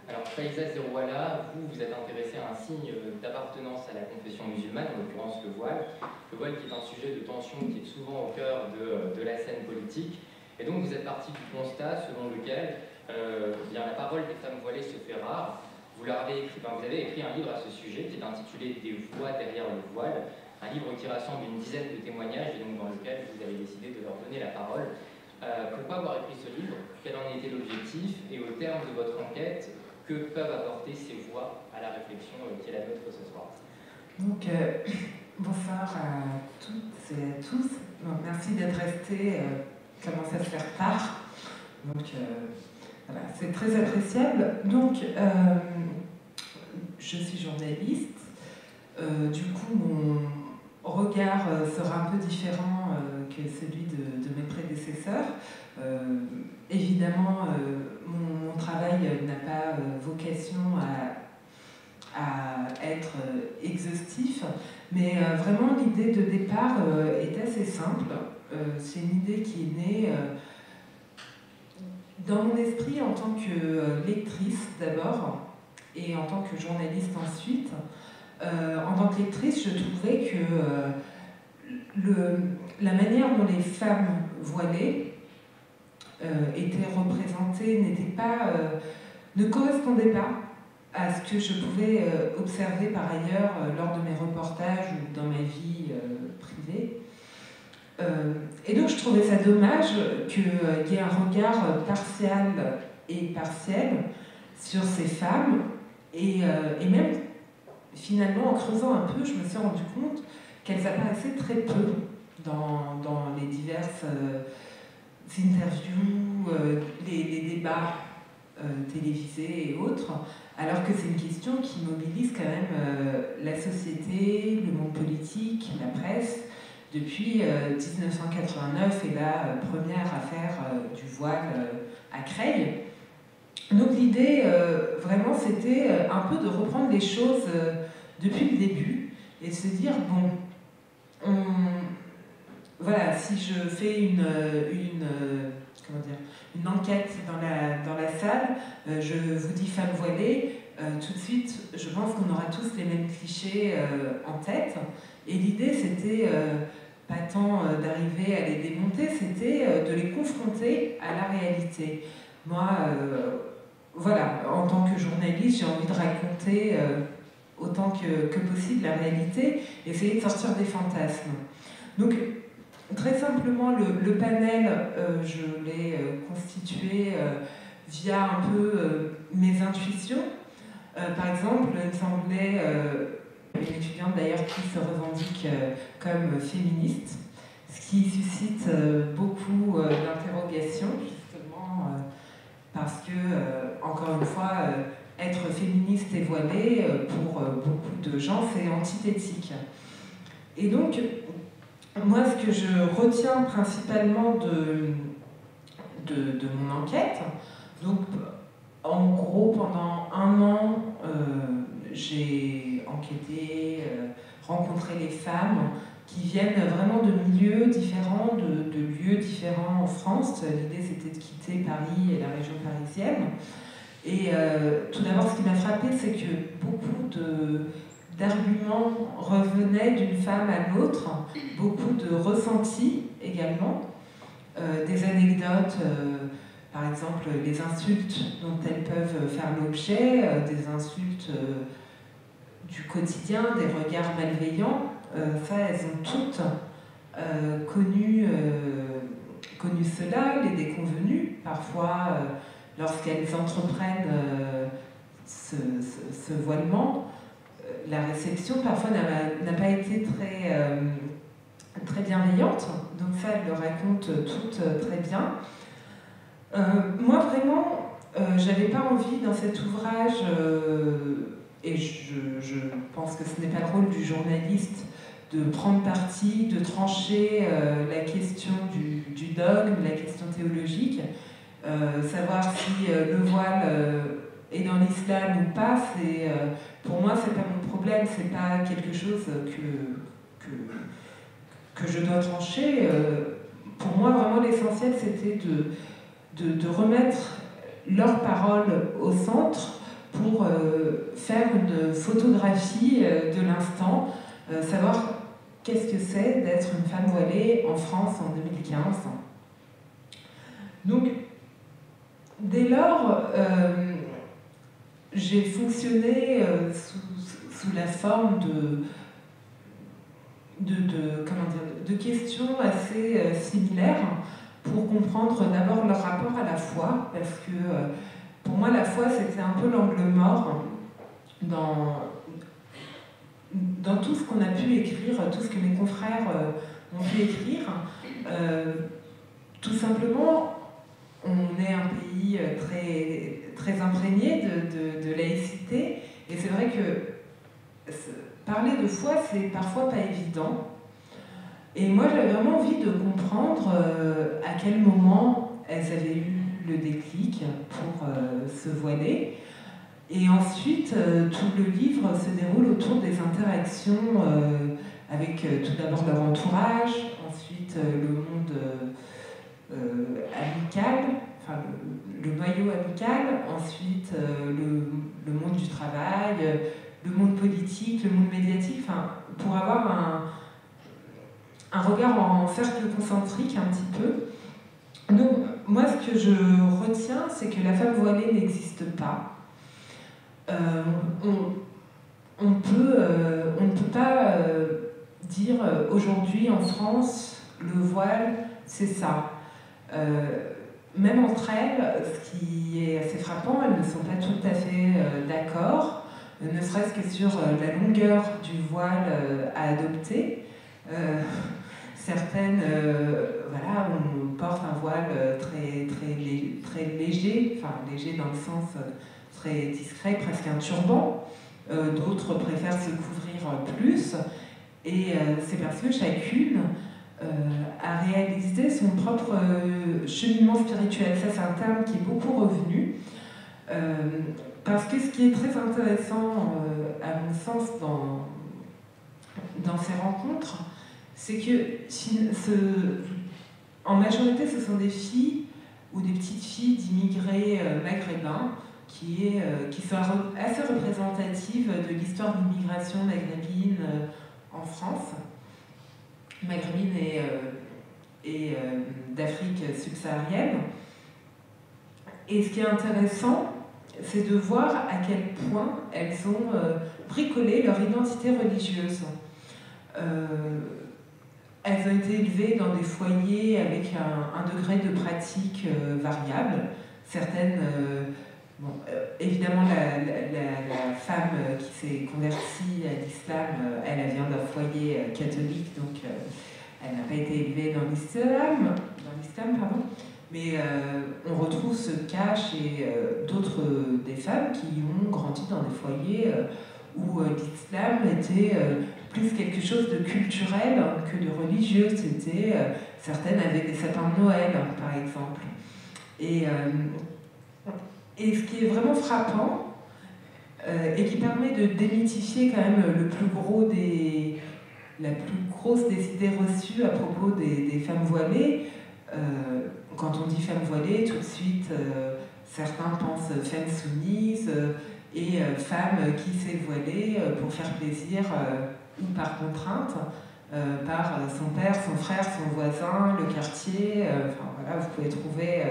Alors Faiza Zerouala, vous êtes intéressée à un signe d'appartenance à la confession musulmane, en l'occurrence le voile qui est un sujet de tension qui est souvent au cœur de la scène politique. Et donc vous êtes parti du constat selon lequel bien, la parole des femmes voilées se fait rare. Vous avez écrit un livre à ce sujet qui est intitulé « Des voix derrière le voile », un livre qui rassemble une dizaine de témoignages et donc dans lequel vous avez décidé de leur donner la parole. Pourquoi avoir écrit ce livre? Quel en était l'objectif? Et au terme de votre enquête, que peuvent apporter ces voix à la réflexion qui est la nôtre ce soir? Donc, bonsoir à toutes et à tous. Donc, merci d'être restés. Commence à se faire tard. Donc, voilà, c'est très appréciable. Donc, je suis journaliste. Du coup, mon regard sera un peu différent que celui de mes prédécesseurs. Évidemment, mon travail n'a pas vocation à être exhaustif, mais vraiment l'idée de départ est assez simple. C'est une idée qui est née dans mon esprit en tant que lectrice d'abord et en tant que journaliste ensuite. En tant que lectrice, je trouvais que la manière dont les femmes voilées étaient représentées ne correspondait pas à ce que je pouvais observer par ailleurs lors de mes reportages ou dans ma vie privée. Et donc je trouvais ça dommage qu'il y ait un regard partial et partiel sur ces femmes et même finalement en creusant un peu je me suis rendu compte qu'elles apparaissaient très peu dans les diverses interviews, les débats télévisés et autres, alors que c'est une question qui mobilise quand même la société, le monde politique, la presse, depuis 1989 et la première affaire du voile à Creil. Donc l'idée, vraiment, c'était un peu de reprendre les choses depuis le début et de se dire, bon, voilà, si je fais une enquête dans la salle, je vous dis femme voilée, tout de suite, je pense qu'on aura tous les mêmes clichés en tête. Et l'idée, c'était pas tant d'arriver à les démonter, c'était de les confronter à la réalité. Moi, voilà, en tant que journaliste, j'ai envie de raconter autant que possible la réalité, essayer de sortir des fantasmes. Donc, très simplement, le panel, je l'ai constitué via un peu mes intuitions. Par exemple, il me semblait, une étudiante d'ailleurs qui se revendique comme féministe, ce qui suscite beaucoup d'interrogations, justement, parce que, encore une fois, être féministe et voilée, pour beaucoup de gens, c'est antithétique. Et donc, moi, ce que je retiens principalement de mon enquête, donc en gros pendant 1 an, j'ai enquêté, rencontré les femmes qui viennent vraiment de milieux différents, de lieux différents en France. L'idée c'était de quitter Paris et la région parisienne. Et tout d'abord, ce qui m'a frappé, c'est que beaucoup d'arguments revenaient d'une femme à l'autre, beaucoup de ressentis également, des anecdotes, par exemple les insultes dont elles peuvent faire l'objet, des insultes du quotidien, des regards malveillants. Ça, elles ont toutes connu cela, les déconvenues, parfois lorsqu'elles entreprennent ce voilement. La réception parfois n'a pas été très bienveillante, donc ça, elles le racontent toutes très bien. Moi, vraiment, j'avais pas envie dans cet ouvrage, et je pense que ce n'est pas le rôle du journaliste, de prendre parti, de trancher la question du dogme, la question théologique, savoir si le voile est dans l'islam ou pas, pour moi, c'est pas mon problème, c'est pas quelque chose que je dois trancher. Pour moi, vraiment, l'essentiel, c'était de remettre leurs paroles au centre pour faire une photographie de l'instant, savoir qu'est-ce que c'est d'être une femme voilée en France en 2015. Donc, dès lors, j'ai fonctionné sous la forme de questions assez similaires pour comprendre d'abord leur rapport à la foi, parce que pour moi la foi c'était un peu l'angle mort dans tout ce qu'on a pu écrire, tout ce que mes confrères ont pu écrire. Tout simplement, on est un pays très imprégné de laïcité, et c'est vrai que parler de foi, c'est parfois pas évident. Et moi, j'avais vraiment envie de comprendre à quel moment elles avaient eu le déclic pour se voiler. Et ensuite, tout le livre se déroule autour des interactions avec tout d'abord leur entourage, ensuite le monde amical, enfin le noyau amical, ensuite le monde du travail, le monde politique, le monde médiatique, enfin, pour avoir un regard en cercle concentrique un petit peu. Donc, moi, ce que je retiens, c'est que la femme voilée n'existe pas. On ne peut pas dire aujourd'hui en France, le voile, c'est ça. Même entre elles, ce qui est assez frappant, elles ne sont pas tout à fait d'accord, ne serait-ce que sur la longueur du voile à adopter. Certaines, voilà, on porte un voile très léger, enfin léger dans le sens très discret, presque un turban. D'autres préfèrent se couvrir plus. Et c'est parce que chacune a réalisé son propre cheminement spirituel. Ça, c'est un terme qui est beaucoup revenu. Parce que ce qui est très intéressant, à mon sens, dans ces rencontres, c'est que en majorité, ce sont des filles ou des petites filles d'immigrés maghrébins qui sont assez représentatives de l'histoire de l'immigration maghrébine en France, maghrébine et d'Afrique subsaharienne. Et ce qui est intéressant, c'est de voir à quel point elles ont bricolé leur identité religieuse. Elles ont été élevées dans des foyers avec un degré de pratique variable. Certaines, évidemment, la femme qui s'est convertie à l'islam, elle vient d'un foyer catholique, donc elle n'a pas été élevée dans l'islam, mais on retrouve ce cas chez des femmes qui ont grandi dans des foyers où l'islam était plus quelque chose de culturel que de religieux. Certaines avaient des sapins de Noël, par exemple. Et ce qui est vraiment frappant, et qui permet de démythifier quand même la plus grosse des idées reçues à propos des femmes voilées. Quand on dit femmes voilées, tout de suite, certains pensent femme soumise et femme qui s'est voilée pour faire plaisir ou par contrainte, par son père, son frère, son voisin, le quartier. Enfin, voilà, vous pouvez trouver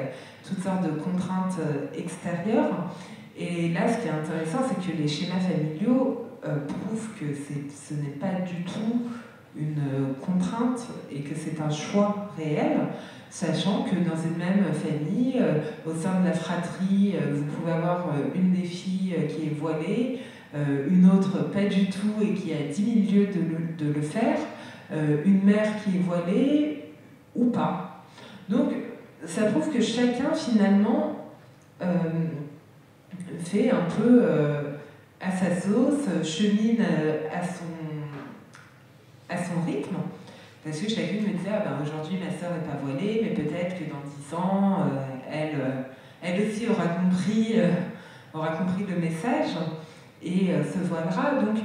toutes sortes de contraintes extérieures. Et là, ce qui est intéressant, c'est que les schémas familiaux prouvent que ce n'est pas du tout une contrainte et que c'est un choix réel, sachant que dans une même famille, au sein de la fratrie, vous pouvez avoir une des filles qui est voilée, une autre pas du tout et qui a 10 000 lieux de le faire, une mère qui est voilée ou pas. Donc ça prouve que chacun finalement fait un peu à sa sauce, chemine à son rythme. Parce que chacune me disait, ah ben aujourd'hui ma sœur n'est pas voilée, mais peut-être que dans 10 ans, elle aussi aura compris le message et se voilera. Donc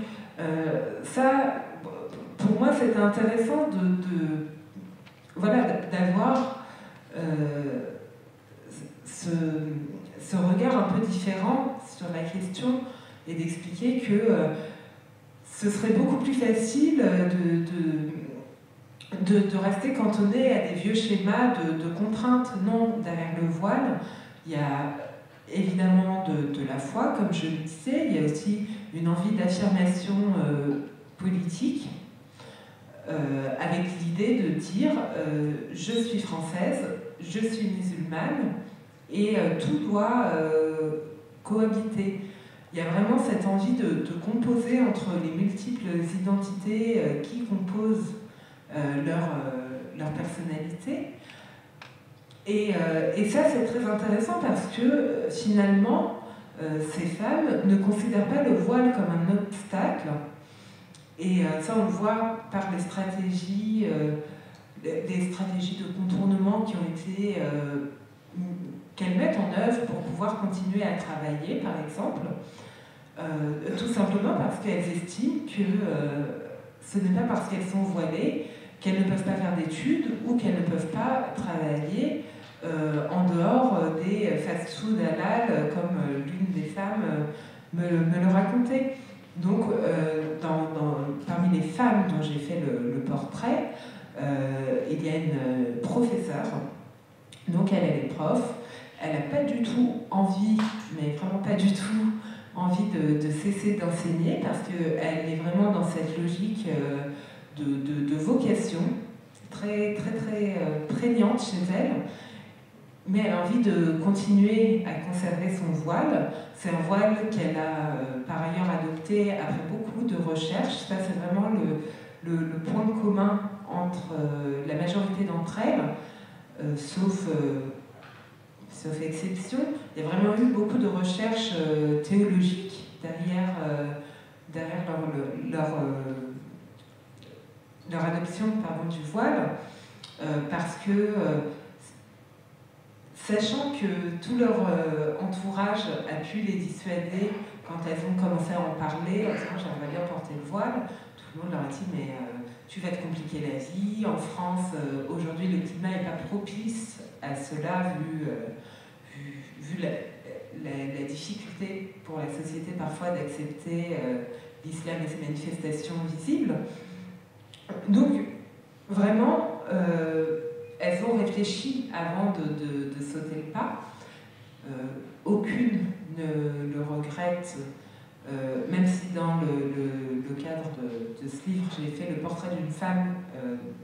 ça, pour moi, c'était intéressant d'avoir ce regard un peu différent sur la question et d'expliquer que ce serait beaucoup plus facile de rester cantonné à des vieux schémas de contraintes. Non, derrière le voile, il y a évidemment de la foi, comme je le disais, il y a aussi une envie d'affirmation politique, avec l'idée de dire je suis française, je suis musulmane, et tout doit cohabiter. Il y a vraiment cette envie de composer entre les multiples identités qui composent leur personnalité. Et ça, c'est très intéressant parce que finalement, ces femmes ne considèrent pas le voile comme un obstacle. Et ça, on le voit par les stratégies de contournement qui ont été qu'elles mettent en œuvre pour pouvoir continuer à travailler, par exemple, tout simplement parce qu'elles estiment que ce n'est pas parce qu'elles sont voilées qu'elles ne peuvent pas faire d'études ou qu'elles ne peuvent pas travailler en dehors des fast-food halal, comme l'une des femmes me le racontait. Donc, parmi les femmes dont j'ai fait le portrait, il y a une professeure, donc elle est prof, elle n'a pas du tout envie, mais vraiment pas du tout, envie de cesser d'enseigner parce qu'elle est vraiment dans cette logique de vocation très, très, très prégnante chez elle, mais elle a envie de continuer à conserver son voile. C'est un voile qu'elle a par ailleurs adopté après beaucoup de recherches. Ça, c'est vraiment le point commun entre la majorité d'entre elles, sauf exception. Il y a vraiment eu beaucoup de recherches théologiques derrière leur adoption du voile, parce que sachant que tout leur entourage a pu les dissuader quand elles ont commencé à en parler, en disant j'aimerais bien porter le voile, tout le monde leur a dit mais tu vas te compliquer la vie, en France aujourd'hui le climat n'est pas propice à cela vu la difficulté pour la société parfois d'accepter l'islam et ses manifestations visibles. Donc vraiment elles ont réfléchi avant de sauter le pas. Aucune ne le regrette, même si dans le cadre de ce livre, j'ai fait le portrait d'une femme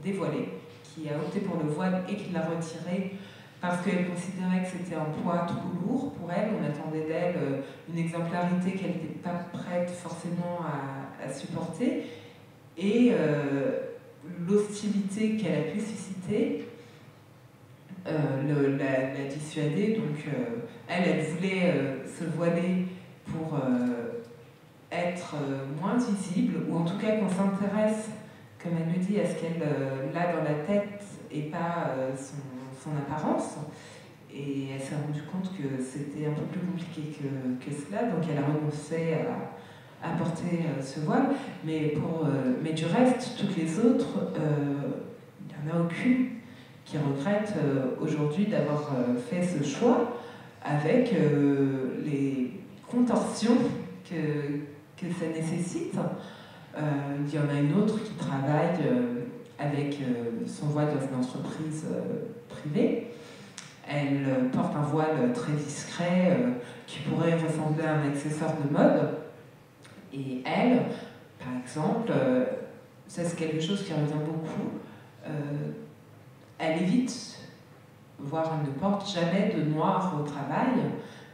dévoilée qui a opté pour le voile et qui l'a retiré parce qu'elle considérait que c'était un poids trop lourd pour elle. On attendait d'elle une exemplarité qu'elle n'était pas prête forcément à supporter. Et l'hostilité qu'elle a pu susciter l'a dissuadée. Donc elle voulait se voiler pour être moins visible, ou en tout cas qu'on s'intéresse, comme elle le dit, à ce qu'elle a dans la tête et pas son apparence. Et elle s'est rendue compte que c'était un peu plus compliqué que cela, donc elle a renoncé à porter ce voile. Mais du reste, toutes les autres, il n'y en a aucune qui regrette aujourd'hui d'avoir fait ce choix, avec les contorsions que ça nécessite. Il y en a une autre qui travaille avec son voile dans une entreprise privée. Elle porte un voile très discret qui pourrait ressembler à un accessoire de mode. Et elle, par exemple, ça c'est quelque chose qui revient beaucoup, elle évite, voire elle ne porte jamais de noir au travail,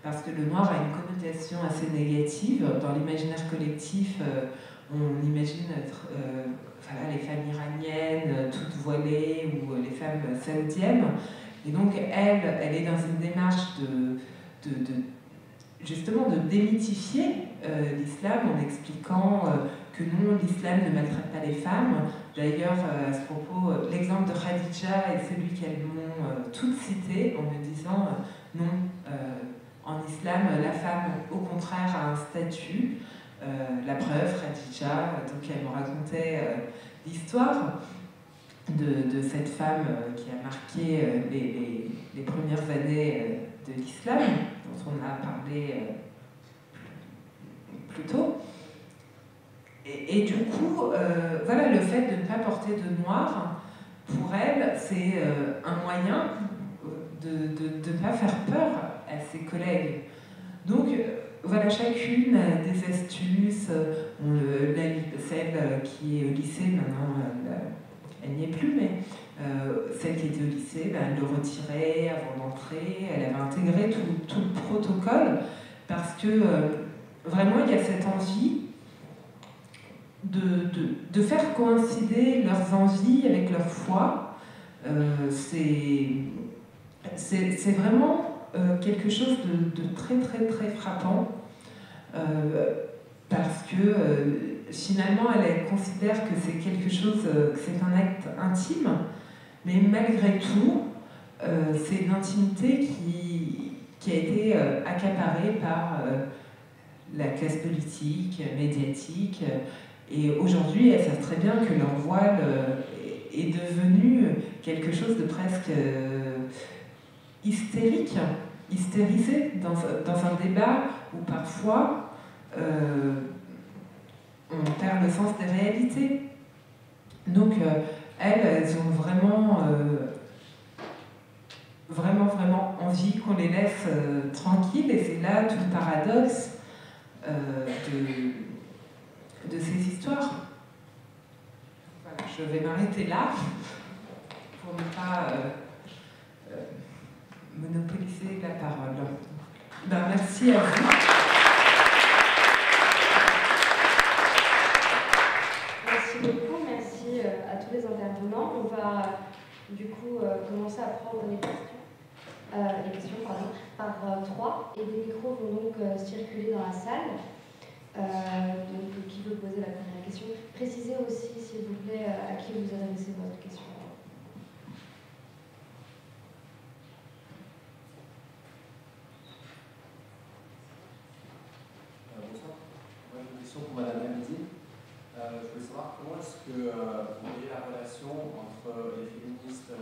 parce que le noir a une connotation assez négative. Dans l'imaginaire collectif, on imagine voilà, les femmes iraniennes, toutes voilées, ou les femmes saoudiennes. Et donc elle est dans une démarche justement de démythifier l'islam en expliquant que non, l'islam ne maltraite pas les femmes. D'ailleurs, à ce propos, l'exemple de Khadija est celui qu'elles m'ont toutes cité en me disant non, en islam, la femme, au contraire, a un statut. La preuve, Khadija, donc elle me racontait l'histoire de cette femme qui a marqué les premières années de l'islam, dont on a parlé plus tôt. Et du coup, voilà, le fait de ne pas porter de noir, pour elle, c'est un moyen de ne pas faire peur à ses collègues. Donc, voilà, chacune a des astuces. Celle qui est au lycée, maintenant, elle n'y est plus, mais celle qui était au lycée, elle le retirait avant d'entrer. Elle avait intégré tout le protocole parce que vraiment, il y a cette envie de faire coïncider leurs envies avec leur foi. C'est vraiment quelque chose de très très très frappant parce que finalement elle considère que c'est quelque chose, que c'est un acte intime, mais malgré tout c'est une intimité qui a été accaparée par la classe politique, médiatique, et aujourd'hui elles savent très bien que leur voile est devenu quelque chose de presque hystérique, hystérisé dans un débat où parfois on perd le sens des réalités. Donc elles ont vraiment envie qu'on les laisse tranquilles, et c'est là tout le paradoxe de ces histoires. Voilà, je vais m'arrêter là pour ne pas monopoliser la parole. Ben, merci à vous. Merci beaucoup, merci à tous les intervenants. On va du coup commencer à prendre les questions par trois, et des micros vont donc circuler dans la salle. Donc, qui veut poser la première question? Précisez aussi, s'il vous plaît, à qui vous adressez votre question. Bonsoir. Une question pour Madame Hamidi. Je voulais savoir comment est-ce que vous voyez la relation entre les féministes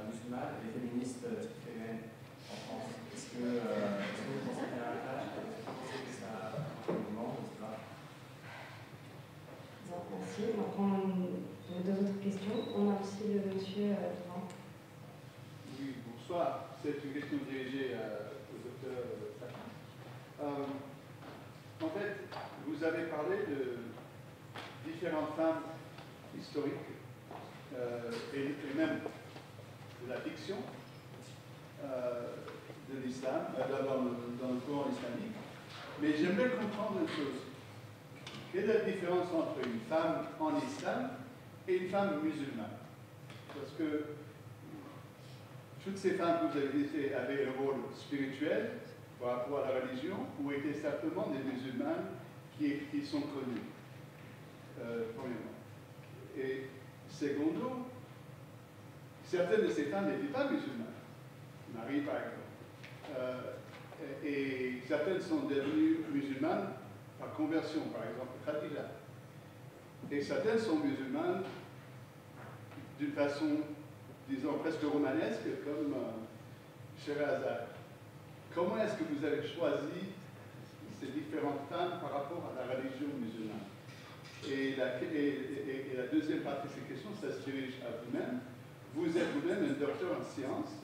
musulmanes et les féministes tigréennes en France. Est-ce que vous pensez qu'il y a un clash? Est-ce que vous pensez que ça a un mouvement? Merci. On va prendre deux autres questions. On a aussi le monsieur devant. Oui, bonsoir. C'est une question dirigée au docteur Sachin. En fait, vous avez parlé de différentes femmes historiques et même de la fiction de l'islam, dans le courant islamique. Mais j'aimerais comprendre une chose. Quelle est la différence entre une femme en islam et une femme musulmane? Parce que toutes ces femmes que vous avez dit avaient un rôle spirituel par rapport à la religion, ou étaient simplement des musulmanes qui sont connues, premièrement. Et secondo, certaines de ces femmes n'étaient pas musulmanes. Marie, par exemple. Et certaines sont devenues musulmanes par conversion, par exemple Khadija. Et certaines sont musulmanes d'une façon, disons, presque romanesque, comme Sherazade. comment est-ce que vous avez choisi ces différentes femmes par rapport à la religion musulmane? Et la deuxième partie de ces questions, ça se dirige à vous-même. Vous êtes vous-même un docteur en sciences.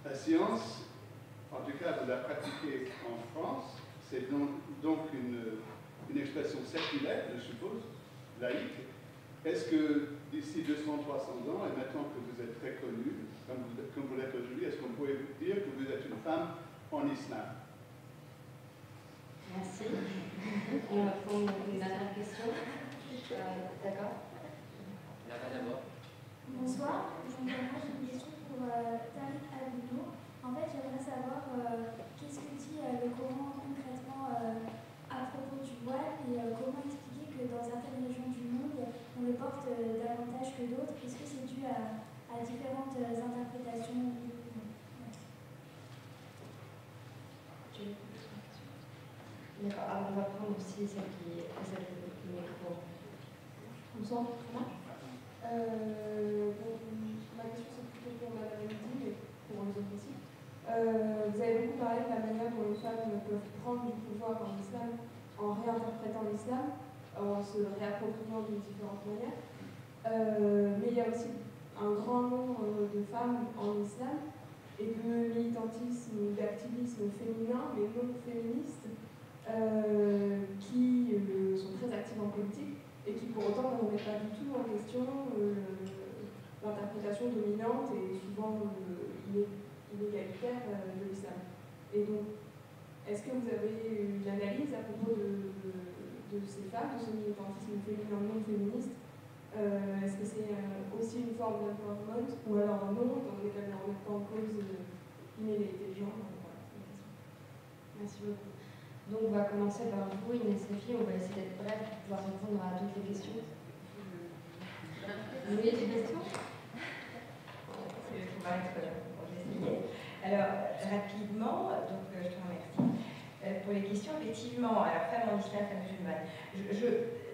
La science, en tout cas, vous la pratiquez en France. C'est donc une expression séculaire, je suppose, laïque. Est-ce que d'ici 200-300 ans, et maintenant que vous êtes très connu, comme vous l'êtes aujourd'hui, est-ce qu'on pourrait dire que vous êtes une femme en islam? Merci. On va prendre une dernière question. D'accord. D'abord. Bonsoir, j'ai une question pour Tariq Abdou. En fait, j'aimerais savoir qu'est-ce que dit le Coran concrètement à propos du voile et comment expliquer que dans certaines régions du monde, on le porte davantage que d'autres. Est-ce que c'est dû à différentes interprétations? D'accord, alors on va prendre aussi celle qui possède le micro. Bonsoir, comment ma question c'est plutôt pour Madame Mehdi, mais pour les autres aussi. Vous avez beaucoup parlé de la manière dont les femmes peuvent prendre du pouvoir en islam en réinterprétant l'islam, en se réappropriant d'une différente manière. Mais il y a aussi un grand nombre de femmes en islam et de militantisme, d'activisme féminin, mais non féministe, qui sont très actives en politique et qui pour autant ne remettent pas du tout en question l'interprétation dominante et souvent inégalitaire de l'islam. Et donc, est-ce que vous avez une analyse à propos de ces femmes, de ce militantisme féminin non féministe? Est-ce que c'est aussi une forme d'empowerment ou alors non, dans lequel on ne remet pas en cause l'inégalité de genre? Voilà, c'est une question. Merci beaucoup. Donc on va commencer par vous, Inès Safi, on va essayer d'être bref pour pouvoir répondre à toutes les questions. Vous avez des questions? Alors, rapidement, donc je te remercie. Pour les questions, effectivement, alors femme en islam, femme musulmane.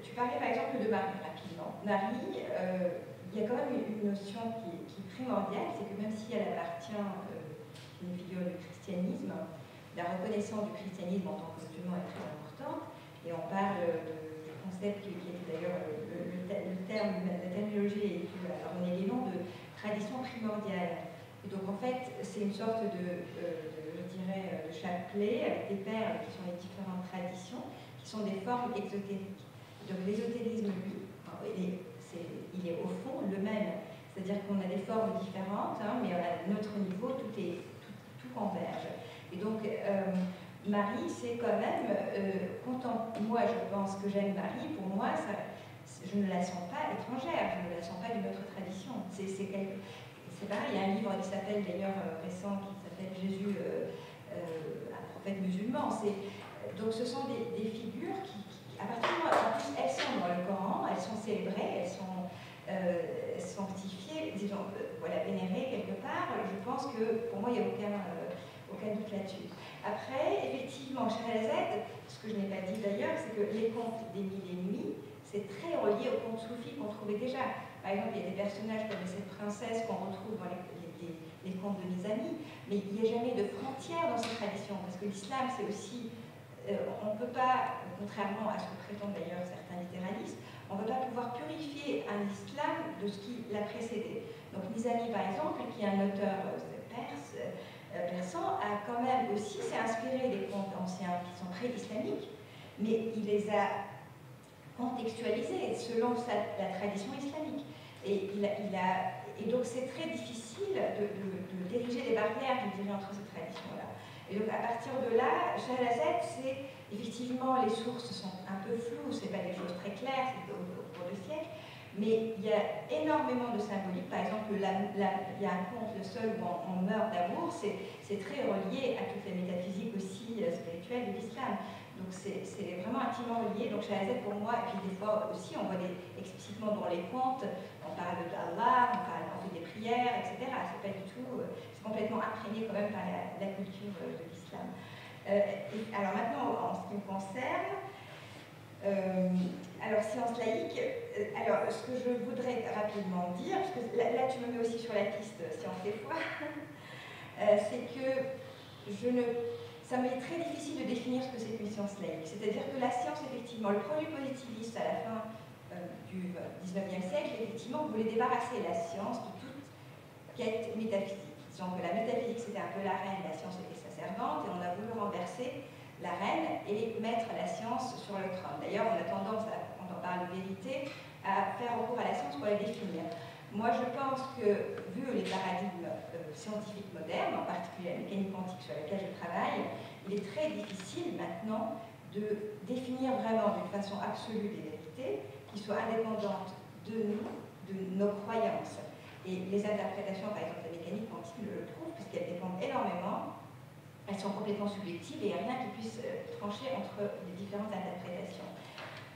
Tu parlais par exemple de Marie, rapidement. Marie, il y a quand même une notion qui est primordiale, c'est que même si elle appartient à une figure du christianisme, la reconnaissance du christianisme en tant que musulman est très importante, et on parle du concept qui était d'ailleurs le terme, la terminologie est donné les noms de tradition primordiale. Et donc en fait, c'est une sorte je dirais, de chapelet avec des perles qui sont les différentes traditions, qui sont des formes exotériques. Donc l'ésotérisme, lui, il est au fond le même, c'est-à-dire qu'on a des formes différentes, hein, mais à notre niveau, tout converge. Et donc, Marie, c'est quand même, moi je pense que j'aime Marie, pour moi, je ne la sens pas étrangère, je ne la sens pas d'une autre tradition. C'est pareil, il y a un livre qui s'appelle, d'ailleurs récent, qui s'appelle Jésus, un prophète musulman. Donc ce sont des figures qui, à partir du moment, en plus, elles sont dans le Coran, elles sont célébrées, elles sont sanctifiées, disons, voilà, vénérées quelque part. Je pense que, pour moi, il n'y a aucun doute là-dessus. Après, effectivement, Scheherazade, ce que je n'ai pas dit d'ailleurs, c'est que les contes des mille et nuits, c'est très relié aux contes soufis qu'on trouvait déjà. Par exemple, il y a des personnages comme cette princesse qu'on retrouve dans les contes de Nizami, mais il n'y a jamais de frontières dans ces traditions, parce que l'islam, c'est aussi... on ne peut pas, contrairement à ce que prétendent d'ailleurs certains littéralistes, on ne peut pas pouvoir purifier un islam de ce qui l'a précédé. Donc Nizami, par exemple, qui est un auteur persan, a quand même aussi s'est inspiré des contes anciens qui sont pré-islamiques, mais il les a contextualisés selon la tradition islamique. Et donc c'est très difficile de diriger des barrières, je dirais, entre ces traditions-là. Et donc à partir de là, Scheherazade, c'est effectivement, les sources sont un peu floues, c'est pas des choses très claires, c'est au cours de siècles, mais il y a énormément de symboliques. Par exemple, il y a un conte, Le Seul, où on meurt d'amour, c'est très relié à toute la métaphysique aussi spirituelle de l'islam. Donc c'est vraiment intimement relié. Donc Scheherazade pour moi, et puis des fois aussi, on voit explicitement dans les contes, on parle d'Allah, on fait des prières, etc. C'est pas du tout, c'est complètement imprégné quand même par la culture de l'islam. Alors maintenant, en ce qui me concerne, alors science laïque, alors ce que je voudrais rapidement dire, parce que là tu me mets aussi sur la piste science des fois, c'est que ça m'est très difficile de définir ce que c'est qu'une science laïque. C'est-à-dire que la science, effectivement, le projet positiviste à la fin du XIXe siècle, effectivement, voulait débarrasser la science de toute quête métaphysique. Disons que la métaphysique, c'était un peu la reine, la science était sa servante, et on a voulu renverser la reine et mettre la science sur le trône. D'ailleurs, on a tendance, quand on parle de vérité, à faire recours à la science pour la définir. Moi, je pense que, vu les paradigmes scientifiques modernes, en particulier la mécanique quantique sur laquelle je travaille, il est très difficile maintenant de définir vraiment d'une façon absolue des vérités qui soient indépendantes de nous, de nos croyances. Et les interprétations, par exemple, de la mécanique quantique le prouvent, puisqu'elles dépendent énormément, elles sont complètement subjectives et il n'y a rien qui puisse trancher entre les différentes interprétations.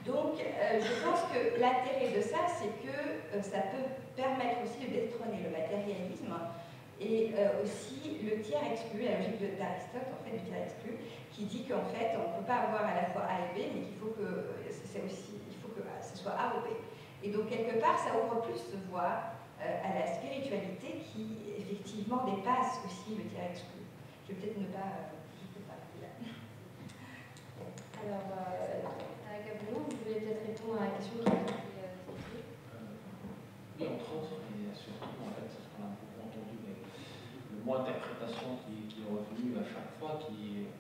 Donc, je pense que l'intérêt de ça, c'est que ça peut permettre aussi de détrôner le matérialisme et aussi le tiers exclu, la logique d'Aristote, en fait, le tiers exclu, qui dit qu'en fait, on ne peut pas avoir à la fois A et B, mais qu'il faut que ce soit A ou B. Et donc, quelque part, ça ouvre plus de voie à la spiritualité qui, effectivement, dépasse aussi le tiers exclu. Je vais peut-être ne pas... Alors, Gabriel, vous voulez peut-être répondre à la question qui a été posée. Oui, entre autres, et surtout, en fait, ce qu'on a beaucoup entendu, mais le mot interprétation qui est revenu à chaque fois, qui est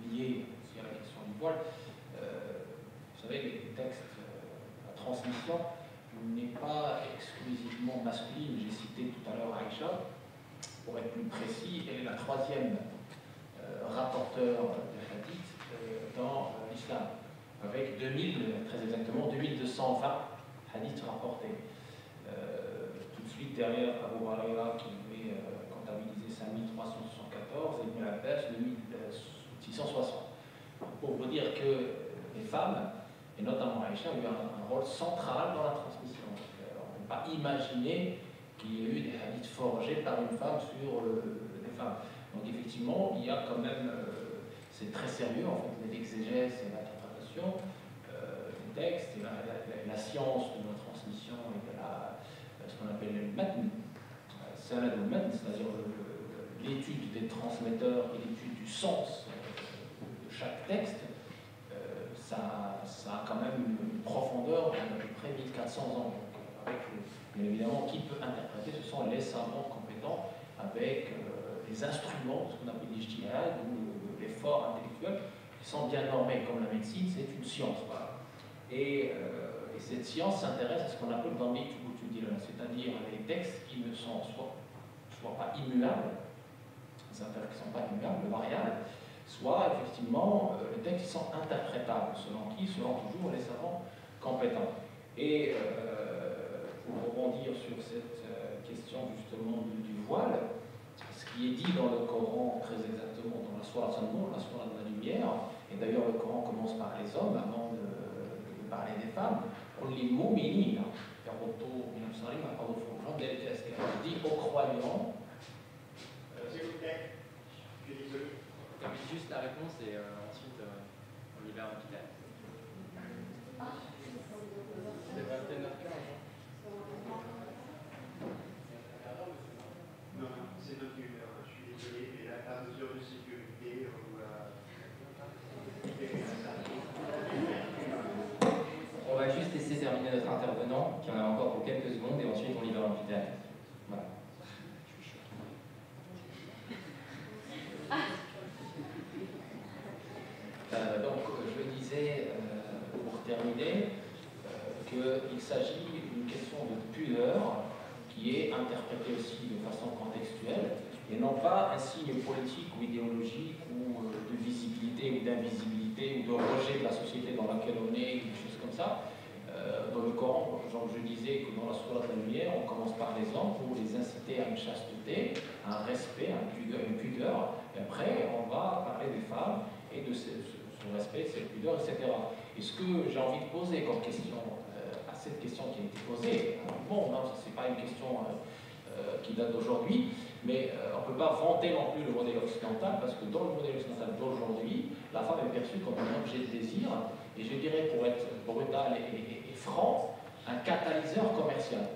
lié aussi à la question du voile. Vous savez, les textes, la transmission n'est pas exclusivement masculine. J'ai cité tout à l'heure Aïcha, pour être plus précis, elle est la troisième rapporteur de hadith dans l'islam, avec 2000, très exactement 2220 hadiths rapportés. Tout de suite derrière Abu Huraira qui avait comptabilisé 5374 et Ibn Abbas 2660. Pour vous dire que les femmes, et notamment Aïcha, ont eu un rôle central dans la transmission. On ne peut pas imaginer qu'il y ait eu des hadiths forgés par une femme sur les femmes. Donc effectivement, il y a quand même, c'est très sérieux en fait, l'exégèse et l'interprétation des textes, et la science de la transmission et de ce qu'on appelle le matn, c'est-à-dire l'étude des transmetteurs et l'étude du sens de chaque texte. Ça a quand même une profondeur d'à peu près 1400 ans. Donc, avec, bien évidemment, qui peut interpréter, ce sont les savants compétents avec les instruments, ce qu'on appelle les ijtihad ou l'effort intellectuel, qui sont bien normés. Comme la médecine, c'est une science. Voilà. Et cette science s'intéresse à ce qu'on appelle dans c'est-à-dire les textes qui ne sont soit pas immuables, qui ne sont pas immuables, variables, soit effectivement les textes sont interprétables, selon qui? Selon toujours les savants compétents. Et pour rebondir sur cette question justement du voile, ce qui est dit dans le Coran très exactement dans la Sourate An-Nur, la Sourate de la lumière, et d'ailleurs le Coran commence par les hommes avant de parler des femmes, on lit mu'minin, dit aux croyants. Juste la réponse et ensuite on libère un petit air. C'est 21h15. Non, c'est 21h, je suis désolé, mais la mesure de sécurité, On va juste laisser terminer notre intervenant, qui en a encore pour quelques secondes, et ensuite on libère un petit air. Voilà. Donc, je disais, pour terminer, qu'il s'agit d'une question de pudeur qui est interprétée aussi de façon contextuelle et non pas un signe politique ou idéologique ou de visibilité ou d'invisibilité ou de rejet de la société dans laquelle on est, ou des choses comme ça. Dans le Coran, genre je disais que dans la Sourate de la lumière, on commence par les hommes pour les inciter à une chasteté, à un respect, à une pudeur, et après on va parler des femmes et de ce respect, cette pudeur, etc. Et ce que j'ai envie de poser comme question à cette question qui a été posée, bon, non, ce n'est pas une question qui date d'aujourd'hui, mais on ne peut pas vanter non plus le modèle occidental, parce que dans le modèle occidental d'aujourd'hui, la femme est perçue comme un objet de désir, et je dirais, pour être brutal et franc, un catalyseur commercial.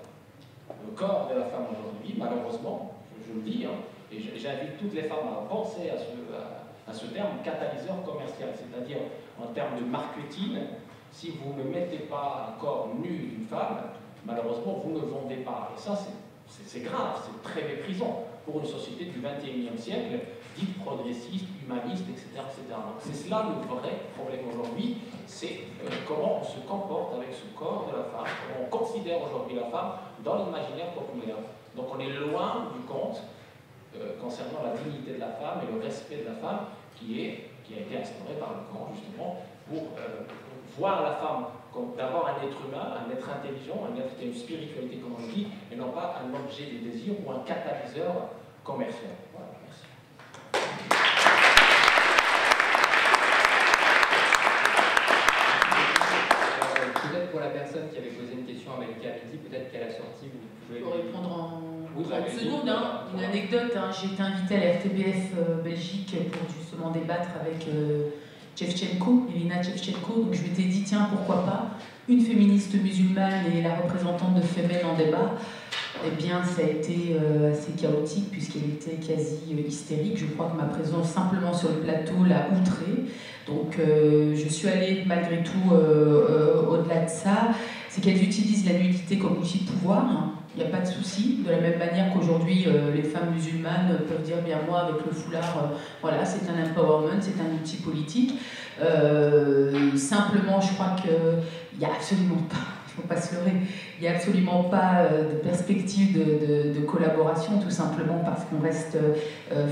Le corps de la femme aujourd'hui, malheureusement, je le dis, Et j'invite toutes les femmes à penser à ce terme catalyseur commercial, c'est-à-dire en termes de marketing, si vous ne mettez pas un corps nu d'une femme, malheureusement, vous ne vendez pas. Et ça, c'est grave, c'est très méprisant pour une société du XXIe siècle, dite progressiste, humaniste, etc. etc. Donc c'est cela le vrai problème aujourd'hui, c'est comment on se comporte avec ce corps de la femme, comment on considère aujourd'hui la femme dans l'imaginaire populaire. Donc on est loin du compte concernant la dignité de la femme et le respect de la femme qui a été instauré par le Coran justement pour voir la femme comme d'abord un être humain, un être intelligent, un être qui a une spiritualité comme on dit, et non pas un objet de désir ou un catalyseur commercial. Voilà, merci. Peut-être pour la personne qui avait posé une question à Malika Hamidi, peut-être qu'à la sortie, vous pouvez... Je peux répondre en Oui, 30 secondes. Une anecdote, j'ai été invitée à la RTBF Belgique pour justement débattre avec Shevchenko, Elina Shevchenko. Donc je m'étais dit, tiens, pourquoi pas une féministe musulmane et la représentante de Femen en débat. Eh bien, ça a été assez chaotique puisqu'elle était quasi hystérique. Je crois que ma présence simplement sur le plateau l'a outrée. Donc, je suis allée malgré tout au-delà de ça. C'est qu'elles utilisent la nudité comme outil de pouvoir. Il n'y a pas de souci. De la même manière qu'aujourd'hui, les femmes musulmanes peuvent dire, bien moi, avec le foulard, voilà, c'est un empowerment, c'est un outil politique. Simplement, je crois qu'il n'y a absolument pas, il ne faut pas se leurrer, il n'y a absolument pas de perspective de collaboration, tout simplement parce qu'on reste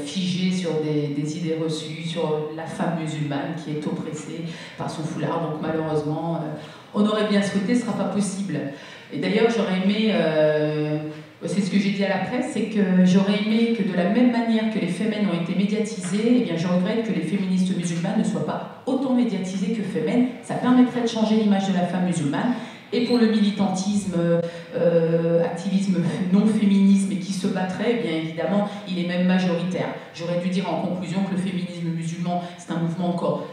figé sur des idées reçues, sur la femme musulmane qui est oppressée par son foulard. Donc malheureusement, on aurait bien souhaité, ce ne sera pas possible. Et d'ailleurs, j'aurais aimé, c'est ce que j'ai dit à la presse, c'est que j'aurais aimé que de la même manière que les Femen ont été médiatisées, eh bien, je regrette que les féministes musulmanes ne soient pas autant médiatisées que Femen. Ça permettrait de changer l'image de la femme musulmane. Et pour le militantisme, activisme non féminisme et qui se battrait, eh bien évidemment, il est même majoritaire. J'aurais dû dire en conclusion que le féminisme musulman, c'est un mouvement encore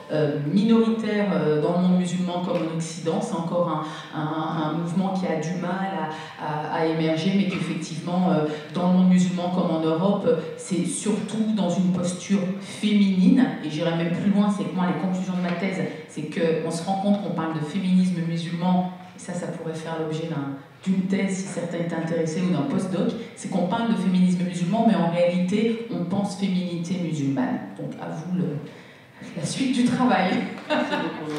minoritaire dans le monde musulman comme en Occident. C'est encore un mouvement qui a du mal à émerger, mais qu'effectivement, dans le monde musulman comme en Europe, c'est surtout dans une posture féminine. Et j'irai même plus loin, c'est que moi, les conclusions de ma thèse, c'est qu'on se rend compte qu'on parle de féminisme musulman. Ça pourrait faire l'objet d'une thèse si certains étaient intéressés ou d'un postdoc, c'est qu'on parle de féminisme musulman, mais en réalité, on pense féminité musulmane. Donc à vous la suite du travail. Merci beaucoup.